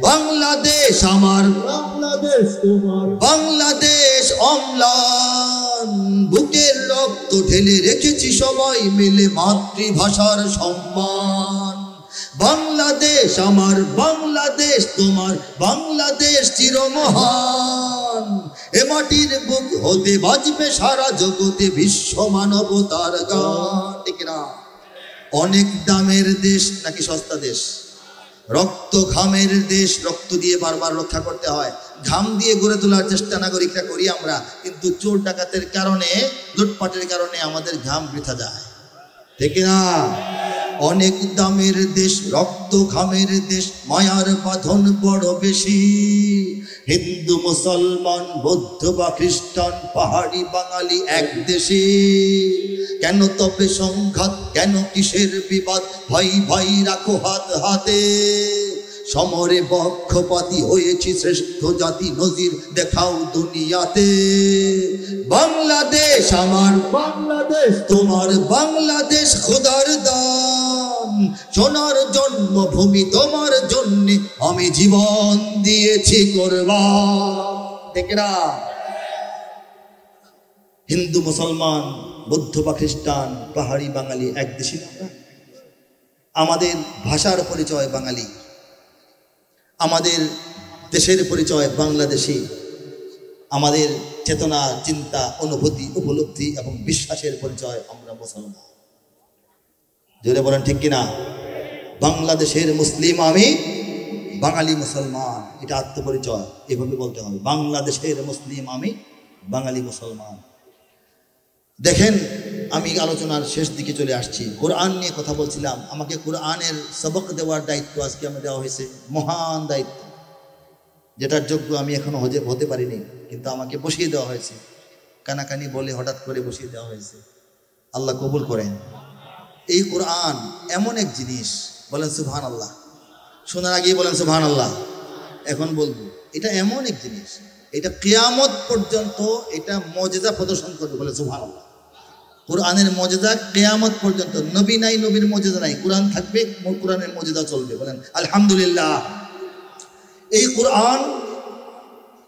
বাংলাদেশ আমার, বাংলাদেশ তোমার, বাংলাদেশ অম্লান, বুকের রক্ত ঢেলে রেখেছি সবাই মিলে মাতৃভাষার সম্মান। বাংলাদেশ আমার, বাংলাদেশ তোমার, বাংলাদেশ চিরমহান, এ মাটির বুক হতে বাজবে সারা জগতে বিশ্ব মানবতার গান। ঠিক না? অনেক দামের দেশ নাকি সস্তা দেশ? রক্ত ঘামের দেশ, রক্ত দিয়ে বারবার রক্ষা করতে হয়, ঘাম দিয়ে গড়ে তোলার চেষ্টা নাগরিকরা করি আমরা, কিন্তু চোর ডাকাতের কারণে, লুটপাটের কারণে আমাদের ঘাম বৃথা যায়, ঠিক না? অনেক দামের দেশ, রক্ত ঘামের দেশ, মায়ার বাঁধন বড় বেশি, হিন্দু মুসলমান বৌদ্ধ বা খ্রিস্টান পাহাড়ি বাঙালি এক দেশে। কেন তবে সংঘাত, কেন কিসের বিবাদ, ভাই ভাই রাখো হাত হাতে, সমরে পক্ষপাতী হয়েছি শ্রেষ্ঠ জাতি, নজির দেখাও দুনিয়াতে। বাংলাদেশ আমার, বাংলাদেশ তোমার, বাংলাদেশ খোদার দান, সোনার জন্মভূমি তোমার জন্যে আমি জীবন দিয়েছি কোরবান। ঠিক না? হিন্দু মুসলমান বৌদ্ধ বা খ্রিস্টান পাহাড়ি বাঙালি এক দেশি। আমাদের ভাষার পরিচয় বাঙালি, আমাদের দেশের পরিচয় বাংলাদেশি, আমাদের চেতনা, চিন্তা, অনুভূতি, উপলব্ধি এবং বিশ্বাসের পরিচয় আমরা মুসলমান। জোরে বলেন ঠিক কিনা? বাংলাদেশের মুসলিম আমি, বাঙালি মুসলমান, এটা আত্মপরিচয়, এভাবে বলতে হবে। বাংলাদেশের মুসলিম আমি, বাঙালি মুসলমান। দেখেন, আমি আলোচনার শেষ দিকে চলে আসছি, কোরআন নিয়ে কথা বলছিলাম। আমাকে কোরআনের সবক দেওয়ার দায়িত্ব আজকে আমার দেওয়া হয়েছে, মহান দায়িত্ব, যেটার যোগ্য আমি এখনো হতে পারিনি, কিন্তু আমাকে বসিয়ে দেওয়া হয়েছে। কানাকানি বলে হঠাৎ করে বসিয়ে দেওয়া হয়েছে, আল্লাহ কবুল করেন। এই কোরআন এমন এক জিনিস, বলেন সুবহানাল্লাহ। শোনার আগেই বলেন সুবহানাল্লাহ। এখন বলবো, এটা এমন এক জিনিস, এটা কিয়ামত পর্যন্ত এটা মজেজা প্রদর্শন করবে, বলে সুবহানাল্লাহ। কোরআনের মজেজা কিয়ামত পর্যন্ত, নবী নাই, নবীর মজেজা নাই, কোরআন থাকবে, কোরআনের মজেজা চলবে, বলেন আলহামদুলিল্লাহ। এই কোরআন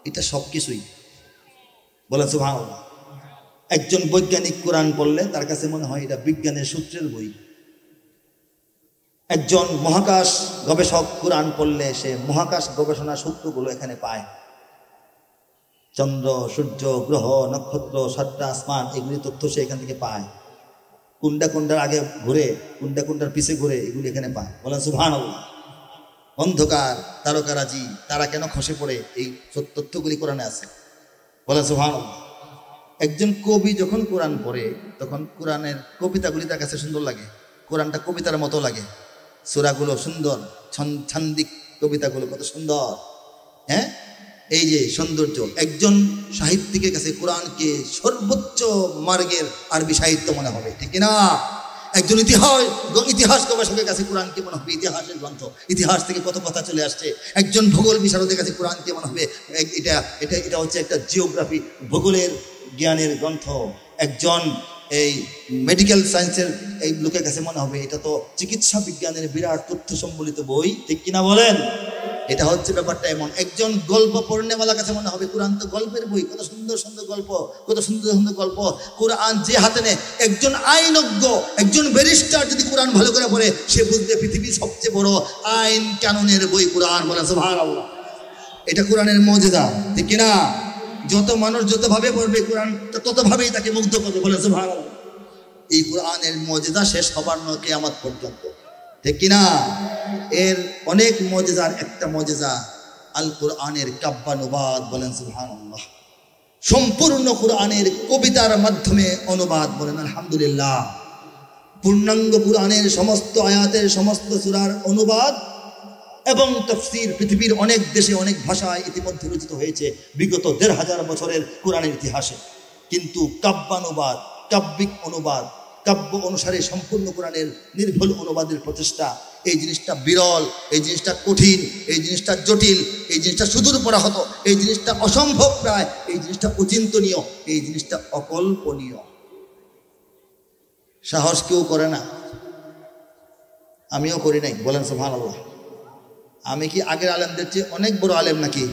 এটা সবকিছুই, বলেন সুবহানাল্লাহ। একজন বৈজ্ঞানিক কোরআন পড়লে তার কাছে মনে হয় এটা বিজ্ঞানের সূত্রের বই। একজন মহাকাশ গবেষক কোরআন পড়লে সে মহাকাশ গবেষণার সূত্রগুলো এখানে পায়। চন্দ্র, সূর্য, গ্রহ, নক্ষত্র, সাতটা আসমান, এগুলি তথ্য সে এখান থেকে পায়। কুন্ডা কুন্ডার আগে ঘুরে, কুন্ডা কুন্ডার পিছে ঘুরে, এগুলি এখানে পায়, বলেন সুবহানাল্লাহ। অন্ধকার, তারকারাজি, তারা কেন খসে পড়ে, এই তথ্যগুলি কোরআনে আছে, বলেন সুবহানাল্লাহ। একজন কবি যখন কোরআন পড়ে, তখন কোরআনের কবিতাগুলি তার কাছে সুন্দর লাগে, কোরআনটা কবিতার মতো লাগে, সূরাগুলো সুন্দর, ছান্দিক কবিতাগুলো কত সুন্দর। হ্যাঁ, এই যে সৌন্দর্য। একজন সাহিত্যিকের কাছে কোরআনকে সর্বোচ্চ মার্গের আরবি সাহিত্য মনে হবে, ঠিক না? একজন ইতিহাস গবেষকের কাছে কোরআনকে মনে হবে ইতিহাসের গ্রন্থ, ইতিহাস থেকে কত কথা চলে আসছে। একজন ভূগোল বিশারদের কাছে কোরআনকে মনে হবে এটা হচ্ছে একটা জিওগ্রাফি, ভূগোলের জ্ঞানের গ্রন্থ। একজন এই মেডিকেল সায়েন্সের এই লোকের কাছে মনে হবে এটা তো চিকিৎসা বিজ্ঞানের বিরাট তথ্য সম্বলিত বই, ঠিক কিনা বলেন? এটা হচ্ছে ব্যাপারটা এমন। একজন গল্প পড়নেওয়ালার কাছে মনে হবে কোরআন তো গল্পের বই, কত সুন্দর সুন্দর গল্প, কত সুন্দর সুন্দর গল্প। কোরআন যে হাতে নেয়, একজন আইনজ্ঞ, একজন ব্যারিস্টার যদি কোরআন ভালো করে পড়ে, সে বুঝবে পৃথিবীর সবচেয়ে বড় আইন কানুনের বই কোরআন, বলে সুবহানাল্লাহ। এটা কোরআনের মজেদা, ঠিক কিনা? যত মানুষ যতভাবে পড়বে কোরআন ততভাবেই তাকে মুগ্ধ করবে, বলে সুবহানাল্লাহ। এই কোরআনের মজেদা শেষ হবার নয় কিয়ামত পর্যন্ত, ঠিক কিনা? এর অনেক মজেজার একটা মজেজা আল কোরআনের কাব্যানুবাদ, বলেন সুবহানাল্লাহ। সম্পূর্ণ কোরআনের কবিতার মাধ্যমে অনুবাদ, বলেন আলহামদুলিল্লাহ। পূর্ণাঙ্গ কোরআনের সমস্ত আয়াতের, সমস্ত সূরার অনুবাদ এবং তাফসীর পৃথিবীর অনেক দেশে অনেক ভাষায় ইতিমধ্যে রচিত হয়েছে বিগত ১৫০০ বছরের কোরআনের ইতিহাসে। কিন্তু কাব্যানুবাদ, কাব্যিক অনুবাদ, কাব্য অনুসারে সম্পূর্ণ কোরআনের নির্ভুল অনুবাদের প্রচেষ্টা, এই জিনিসটা বিরল, এই জিনিসটা কঠিন, এই জিনিসটা জটিল, এই জিনিসটা সুদূর পরাহত, এই জিনিসটা অসম্ভব প্রায়, এই জিনিসটা অচিন্তনীয়, এই জিনিসটা অকল্পনীয়। সাহস কেউ করে না, আমিও করি নাই, বলেন সুবহানাল্লাহ। আমি কি আগের আলেমদের চেয়ে অনেক বড় আলেম নাকি?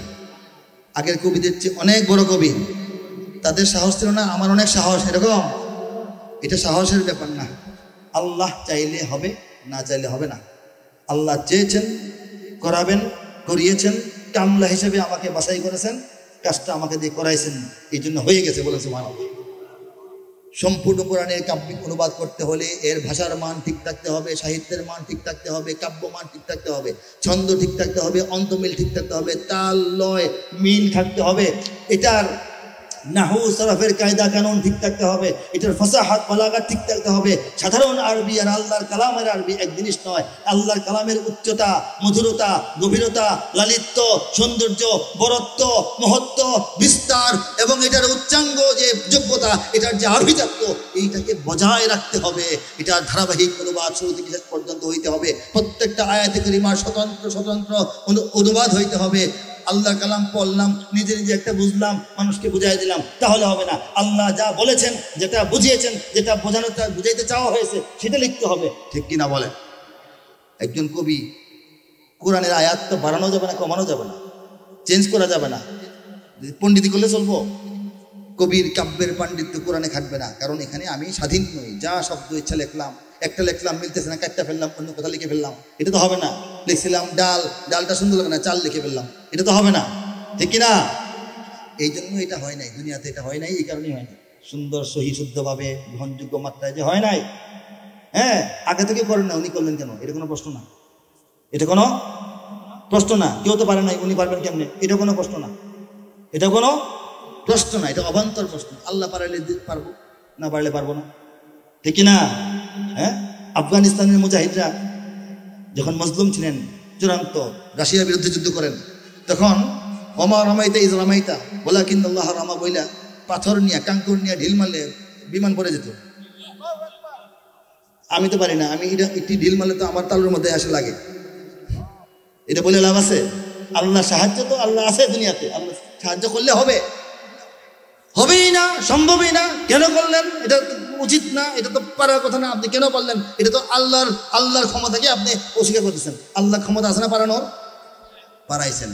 আগের কবিদের চেয়ে অনেক বড় কবি? তাদের সাহস ছিল না, আমার অনেক সাহস, এরকম? এটা সাহসের ব্যাপার না। আল্লাহ চাইলে হবে, না চাইলে হবে না। আল্লাহ চেয়েছেন, করাবেন, করিয়েছেন, কামলা হিসেবে আমাকে বাছাই করেছেন, কাজটা আমাকে দিয়ে করাইছেন, এই জন্য হয়ে গেছে, বলেন সুবহানাল্লাহ। সম্পূর্ণ কোরআনের কাব্যিক অনুবাদ করতে হলে এর ভাষার মান ঠিক থাকতে হবে, সাহিত্যের মান ঠিক থাকতে হবে, কাব্য মান ঠিক থাকতে হবে, ছন্দ ঠিক থাকতে হবে, অন্তমিল ঠিক থাকতে হবে, তাল লয় মিল থাকতে হবে, এটার নাহু সরফের কায়দা কানুন ঠিক থাকতে হবে, এটার ফাসাহাত বালাগাত ঠিক থাকতে হবে। সাধারণ আরবি আর আল্লাহর কালামের আরবি এক জিনিস নয়। আল্লাহর কালামের উচ্চতা, মধুরতা, গভীরতা, লালিত্য, সৌন্দর্য, বরত্ব, মহত্ব, বিস্তার এবং এটার উচ্চাঙ্গ যে যোগ্যতা, এটার যে আভিজাত্য, এইটাকে বজায় রাখতে হবে। এটার ধারাবাহিক অনুবাদ শুরু থেকে শেষ পর্যন্ত হইতে হবে। প্রত্যেকটা আয়াতে কারিমার স্বতন্ত্র স্বতন্ত্র অনুবাদ হইতে হবে। আল্লাহর কালাম পড়লাম, নিজে নিজে একটা বুঝলাম, মানুষকে বুঝাই দিলাম, তাহলে হবে না। আল্লাহ যা বলেছেন, যেটা বুঝিয়েছেন, যেটা বোঝানো বুঝাইতে চাওয়া হয়েছে, সেটা লিখতে হবে, ঠিক কিনা বলেন? একজন কবি, কোরআনের আয়াত তো বাড়ানো যাবে না, কমানো যাবে না, চেঞ্জ করা যাবে না, পণ্ডিতি করলে চলবো। কবির কাব্যের পাণ্ডিত্য কোরআনে খাটবে না, কারণ এখানে আমি স্বাধীন নই। যা শব্দ ইচ্ছা লিখলাম, একটা লিখলাম মিলতেছে না, কাটটা ফেললাম, অন্য কথা লিখে ফেললাম, এটা তো হবে না। লিখছিলাম ডাল, ডালটা সুন্দর লাগে না, চাল লিখে ফেললাম, এটা তো হবে না, ঠিক কিনা? এই জন্য এটা হয় নাই, দুনিয়াতে এটা হয় নাই, এই কারণেই হয় নাই। সুন্দর সহি শুদ্ধভাবে গ্রহণযোগ্য মাত্রায় যে হয় নাই, হ্যাঁ, আগে থেকে করেন না, উনি করলেন কেন? এটা কোনো প্রশ্ন না, এটা কোনো প্রশ্ন না। কেউ তো পারে নাই, উনি পারবেন কেমনে? এটা কোনো প্রশ্ন না, এটা কোনো প্রশ্ন না, এটা অবান্তর প্রশ্ন। আল্লাহ পারলে পারবো, না পারলে পারবো না, ঠিক কিনা? হ্যাঁ, আফগানিস্তানের মুজাহিদরা যখন মজলুম ছিলেন, চূড়ান্ত রাশিয়ার বিরুদ্ধে যুদ্ধ করেন, তখন ওমা রমাইতা ইজ রমাইতা ওয়ালাকিন্নাল্লাহ রামা বইলা পাথর নিয়ে, কাঙ্কুর নিয়ে ঢিল মারলে বিমান পড়ে যেত। আমি তো পারি না, আমি এটা একটি ঢিল মারলে তো আমার তালুর মধ্যে আসে লাগে, এটা বলে লাভ আছে? আল্লাহ সাহায্য তো আল্লাহ আছে দুনিয়াতে, আল্লাহ সাহায্য করলে হবে, হবেই না, সম্ভবই না। কেন করলেন? এটা উচিত না, এটা তো পারার কথা না, আপনি কেন পারলেন? এটা তো আল্লাহর ক্ষমতাকে আপনি অস্বীকার করতেছেন। আল্লাহর ক্ষমতা আছে না পারানোর? পারাইছেন,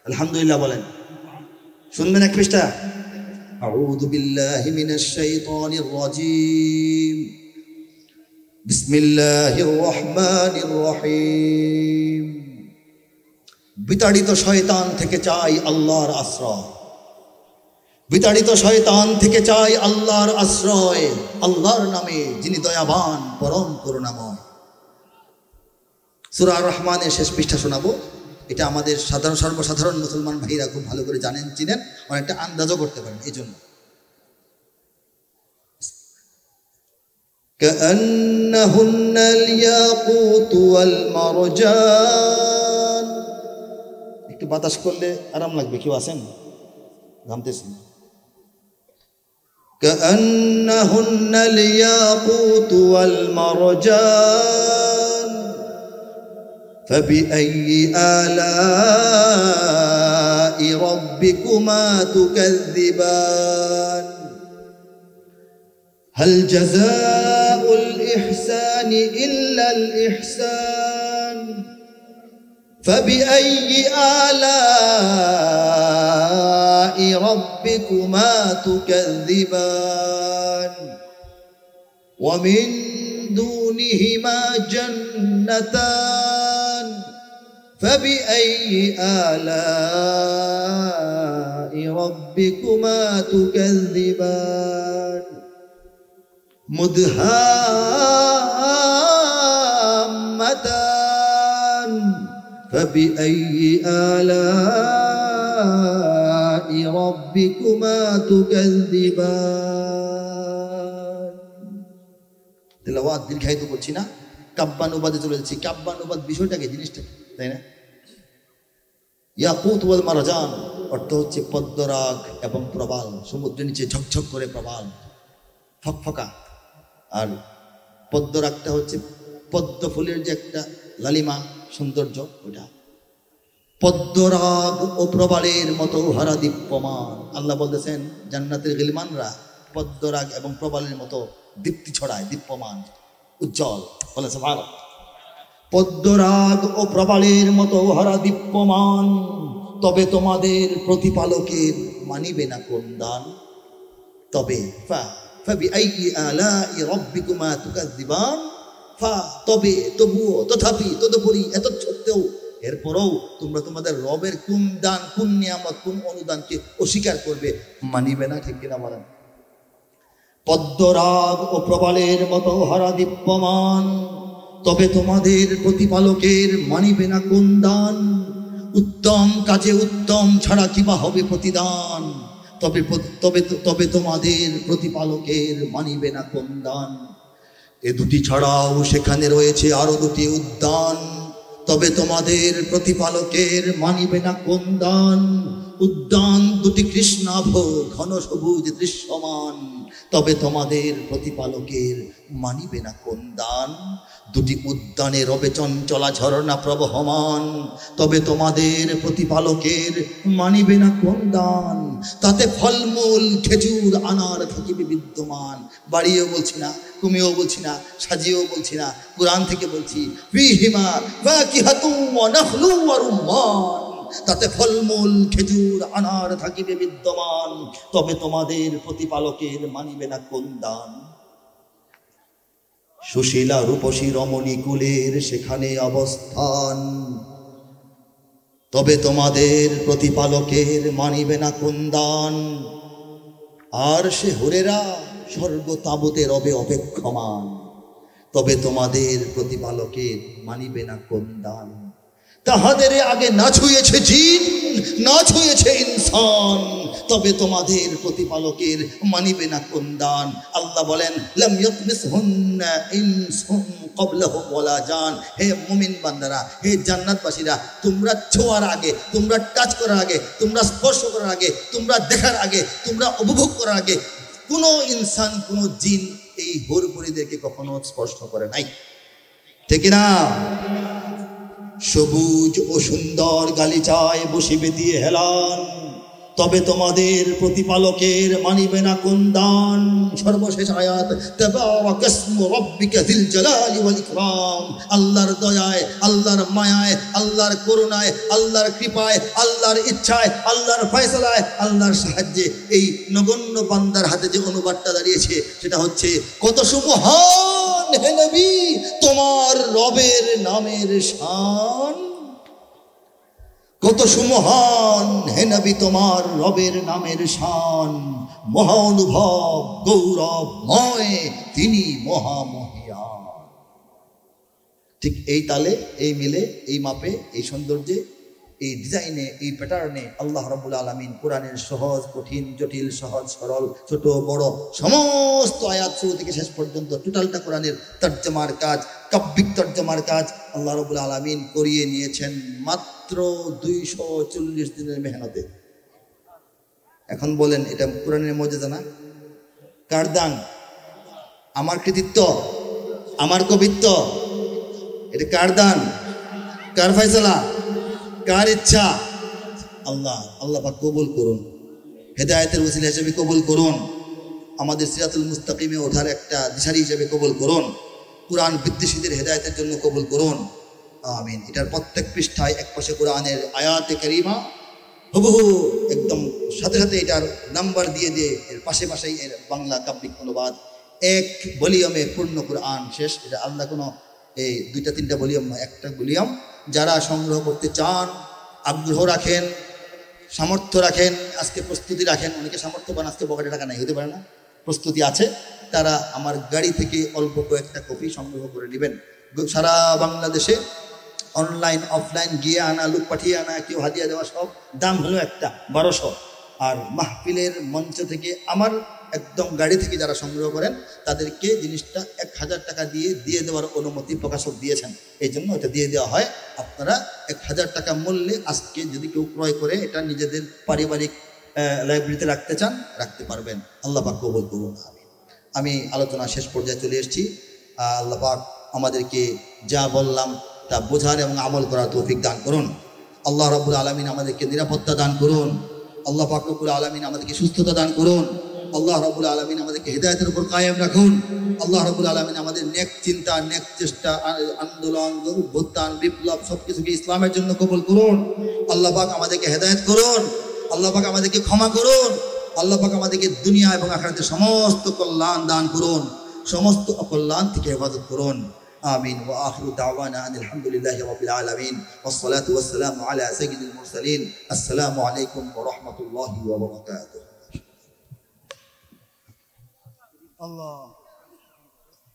আলহামদুলিল্লাহ বলেন। শুনবেন এক পৃষ্ঠা, আউযু বিল্লাহি মিনাশ শাইতানির রাজীম, বিসমিল্লাহির রহমানির রহিম। বিতাড়িত শয়তান থেকে চাই আল্লাহর আশ্রয়, বিতাড়িত শয়তান থেকে চাই আল্লাহর আশ্রয়, আল্লাহর নামে যিনি দয়াবান পরম করুণাময়। সূরা আর-রহমানের শেষ পৃষ্ঠা শোনাবো। এটা আমাদের সর্বসাধারণ মুসলমান ভাইরা খুব ভালো করে জানেন, চিনেন, অনেকটা আন্দাজও করতে পারেন। এই জন্য কাআন্নাহুন্নাল ইয়াকুত ওয়াল মারজান। একটু বাতাস করলে আরাম লাগবে, কেউ আছেন? ঘামতেছেন। কাআন্নাহুন্নাল ইয়াকুত ওয়াল মারজান ফাবিআইয়ি আলাই রাব্বিকুমা তুকাযযিবান হাল জাযাউল ইহসানি ইল্লাল ইহসান ফাবিআইয়ি আলাই রাব্বিকুমা তুকাযযিবান ওয়া মিন দুনিহিমা জান্নাতান ফাবিআইয়ি আলাই রাব্বিকুমা তুকাযযিবান মুদহাম্মাতান ফাবিআইয়ি আলাই রাব্বিকুমা তুকাযযিবান। তেলাওয়াত দীর্ঘায়িত করছি না, কাব্যানুবাদে চলে যাচ্ছি। কাব্যানুবাদ বিষয়টাকে, জিনিসটা তাই না? ইয়াকুত ওয়াল মারজান অর্থ হচ্ছে পদ্মরাগ এবং প্রবাল, সমুদ্রের নিচে ঝকঝক করে প্রবাল ফকফকা। আর পদ্মরাগটা হচ্ছে পদ্ম ফুলের যে একটা লালিমা সৌন্দর্য, ওটা। পদ্মরাগ ও প্রবালের মতো উহারা দীপ্যমান। আল্লাহ বলতেছেন জান্নাতের গিলমানরা পদ্মরাগ এবং প্রবালের মতো দীপ্তি ছড়ায়, দীপ্যমান, উজ্জ্বল। বলেছে ভালো, পদ্মরাগ ও প্রবালের মতো উহারা দীপ্যমান, তবে তোমাদের প্রতিপালকের মানিবে না কোন দান। তবে তবে তবুও তথাপি তদুপরি এত সত্ত্বেও এরপরেও তোমরা তোমাদের রবের কোন দান, কোন নিয়ামত, কোন অনুদানকে অস্বীকার করবে, মানিবে না। ঠিক কিনা বলেন? পদ্মরাগ ও প্রবালের মতো হারা দীপ্যমান, তবে তোমাদের প্রতিপালকের মানিবে না কোন দান। উত্তম কাজে উত্তম ছাড়া কিবা হবে প্রতিদান, তবে তবে তবে তোমাদের প্রতিপালকের মানিবে না কোন দান। এ দুটি ছাড়াও সেখানে রয়েছে আরো দুটি উদ্যান, তবে তোমাদের প্রতিপালকের মানিবে না কোন দান। উদ্যান দুটি কৃষ্ণাভ ঘন সবুজ দৃশ্যমান, তবে তোমাদের প্রতিপালকের মানিবে না কোন দান। দুটি উদ্যানে রবে চঞ্চলা ঝরনা প্রবহমান, তবে তোমাদের প্রতিপালকের মানিবে না কোন দান। তাতে ফলমূল খেজুর আনার থাকিবে বিদ্যমান। বাড়িয়েও বলছি না, কমিয়েও বলছি না, সাজিয়েও বলছি না, কোরআন থেকে বলছি। ফীহিমা ফাকিহাতুন ওয়া নাখলুন ওয়া রুম্মান, তাতে ফলমূল খেজুর আনার থাকিবে বিদ্যমান, তবে তোমাদের প্রতিপালকের মানিবে না কোন দান। সুশীলা রূপসী রমণী কুলের সেখানে অবস্থান, তবে তোমাদের প্রতিপালকের মানিবে না কোন দান। আর সে হুরেরা স্বর্গ তাঁবুতে রবে অপেক্ষমান, তবে তোমাদের প্রতিপালকের মানিবে না কোন দান। তাহাদের আগে না ছুঁয়েছে জিন, না ছুঁয়েছে ইনসান, তবে তোমাদের প্রতিপালকের মানিবে না কোন দান। আল্লাহ বলেন লাম ইয়াতমিসহুন্না ইনসুন ক্বাবলাহুম ওয়ালা জান। হে মুমিন বান্দারা, হে জান্নাতবাসীরা, তোমরা ছোঁয়ার আগে, তোমরা টাচ করার আগে, তোমরা স্পর্শ করার আগে, তোমরা দেখার আগে, তোমরা উপভোগ করার আগে কোনো ইনসান, কোনো জিন এই হুরপুরীদেরকে কখনো স্পর্শ করে নাই। ঠিক না? সবুজ ও সুন্দর গালিচায় বসিবে দিয়ে হেলান, তবে তোমাদের প্রতিপালকের মানিবে না কোন দান। সর্বশেষ আয়াত, তাবারাকাসমু রাব্বিকা যিল জালালি ওয়াল ইকরাম। আল্লাহর দয়ায়, আল্লাহর মায়ায়, আল্লাহর করুণায়, আল্লাহর কৃপায়, আল্লাহর ইচ্ছায়, আল্লাহর ফয়সালায়, আল্লাহর সাহায্যে এই নগণ্য বান্দার হাতে যে অনুবাদটা দাঁড়িয়েছে সেটা হচ্ছে, কত সুমহান হে নবী তোমার রবের নামের শান। কত সুমহান হে নবী তোমার রবের নামের শান। মহানুভব গৌরবময় তিনি মহামহিয়ান। ঠিক এই তালে, এই মিলে, এই মাপে, এই সৌন্দর্যে, এই ডিজাইনে, এই প্যাটার্নে আল্লাহ রাব্বুল আলামিন কোরআনের সহজ, কঠিন, জটিল, সহজ, সরল, ছোট বড় সমস্ত আয়াত শুরু থেকে শেষ পর্যন্ত টোটালটা কোরআনের তর্জমার কাজ, কাব্যিক তর্জমার কাজ আল্লাহ রাব্বুল আলামিন করিয়ে নিয়েছেন মাত্র 240 দিনের মেহনতে। এখন বলেন, এটা কোরআনের মুজিজা না? কার দান? আমার কৃতিত্ব? আমার কবিত্ব? এটা কার দান? কার ফয়সালা? কার ইচ্ছা? আল্লাহ। আল্লাহ পাক কবুল করুন, হেদায়েতের ওসিলা হিসেবে কবুল করুন, আমাদের সিরাতুল মুস্তাকিমে ওঠার একটা দিশারি হিসেবে কবুল করুন, কোরআন বিদ্বেষীদের হেদায়েতের জন্য কবুল করুন, আমিন। এটার প্রত্যেক পৃষ্ঠায় এক পাশে কোরআনের আয়াতে কারিমা হুবহু একদম সাথে সাথে এটার নাম্বার দিয়ে দিয়ে এর পাশে পাশেই এর বাংলা কাব্যিক অনুবাদ, এক ভলিউমে পূর্ণ কোরআন শেষ। এটা আল্লাহ কোনো এই 2-3টা ভলিউম নয়, একটা ভলিউম। যারা সংগ্রহ করতে চান, আগ্রহ রাখেন, সামর্থ্য রাখেন, আজকে প্রস্তুতি রাখেন, অনেকে সামর্থ্যবান, আজকে পকেটে টাকা নাই, হতে পারে না, প্রস্তুতি আছে, তারা আমার গাড়ি থেকে অল্প কয়েকটা কপি সংগ্রহ করে নেবেন। সারা বাংলাদেশে অনলাইন অফলাইন গিয়ে আনা, লোক পাঠিয়ে আনা, কেউ হাদিয়া দেওয়া, সব দাম হলো একটা 1200। আর মাহফিলের মঞ্চ থেকে আমার একদম গাড়ি থেকে যারা সংগ্রহ করেন তাদেরকে জিনিসটা 1000 টাকা দিয়ে দেওয়ার অনুমতি প্রকাশক দিয়েছেন, এই জন্য এটা দিয়ে দেওয়া হয়। আপনারা 1000 টাকা মূল্যে আজকে যদি কেউ ক্রয় করে এটা নিজেদের পারিবারিক লাইব্রেরিতে রাখতে চান রাখতে পারবেন। আল্লাহ পাক কবুল করুন। আমি আলোচনা শেষ পর্যায়ে চলে এসেছি। আল্লাহ পাক আমাদেরকে যা বললাম তা বোঝার এবং আমল করার তৌফিক দান করুন। আল্লাহ রাব্বুল আলামিন আমাদেরকে নিরাপত্তা দান করুন। আল্লাহ পাক রব্বুল আলামিন আমাদেরকে সুস্থতা দান করুন। আল্লাহ রাব্বুল আলামিন আমাদেরকে হিদায়াতের উপর কায়েম রাখুন। আল্লাহ রাব্বুল আলামিন আমাদের নেক চিন্তা, নেক চেষ্টা, আন্দোলন, অভ্যুত্থান, বিপ্লব সবকিছুকে ইসলামের জন্য কবুল করুন। আল্লাহ পাক আমাদেরকে হেদায়েত করুন। আল্লাহ পাক আমাদেরকে ক্ষমা করুন। আল্লাহ পাক আমাদেরকে দুনিয়া এবং আখিরাতে সমস্ত কল্যাণ দান করুন, সমস্ত অকল্যাণ থেকে হেফাজত করুন। آمين وآخر دعوانا أن الحمد لله رب العالمين والصلاة والسلام على سيد المرسلين. السلام عليكم ورحمة الله وبركاته. الله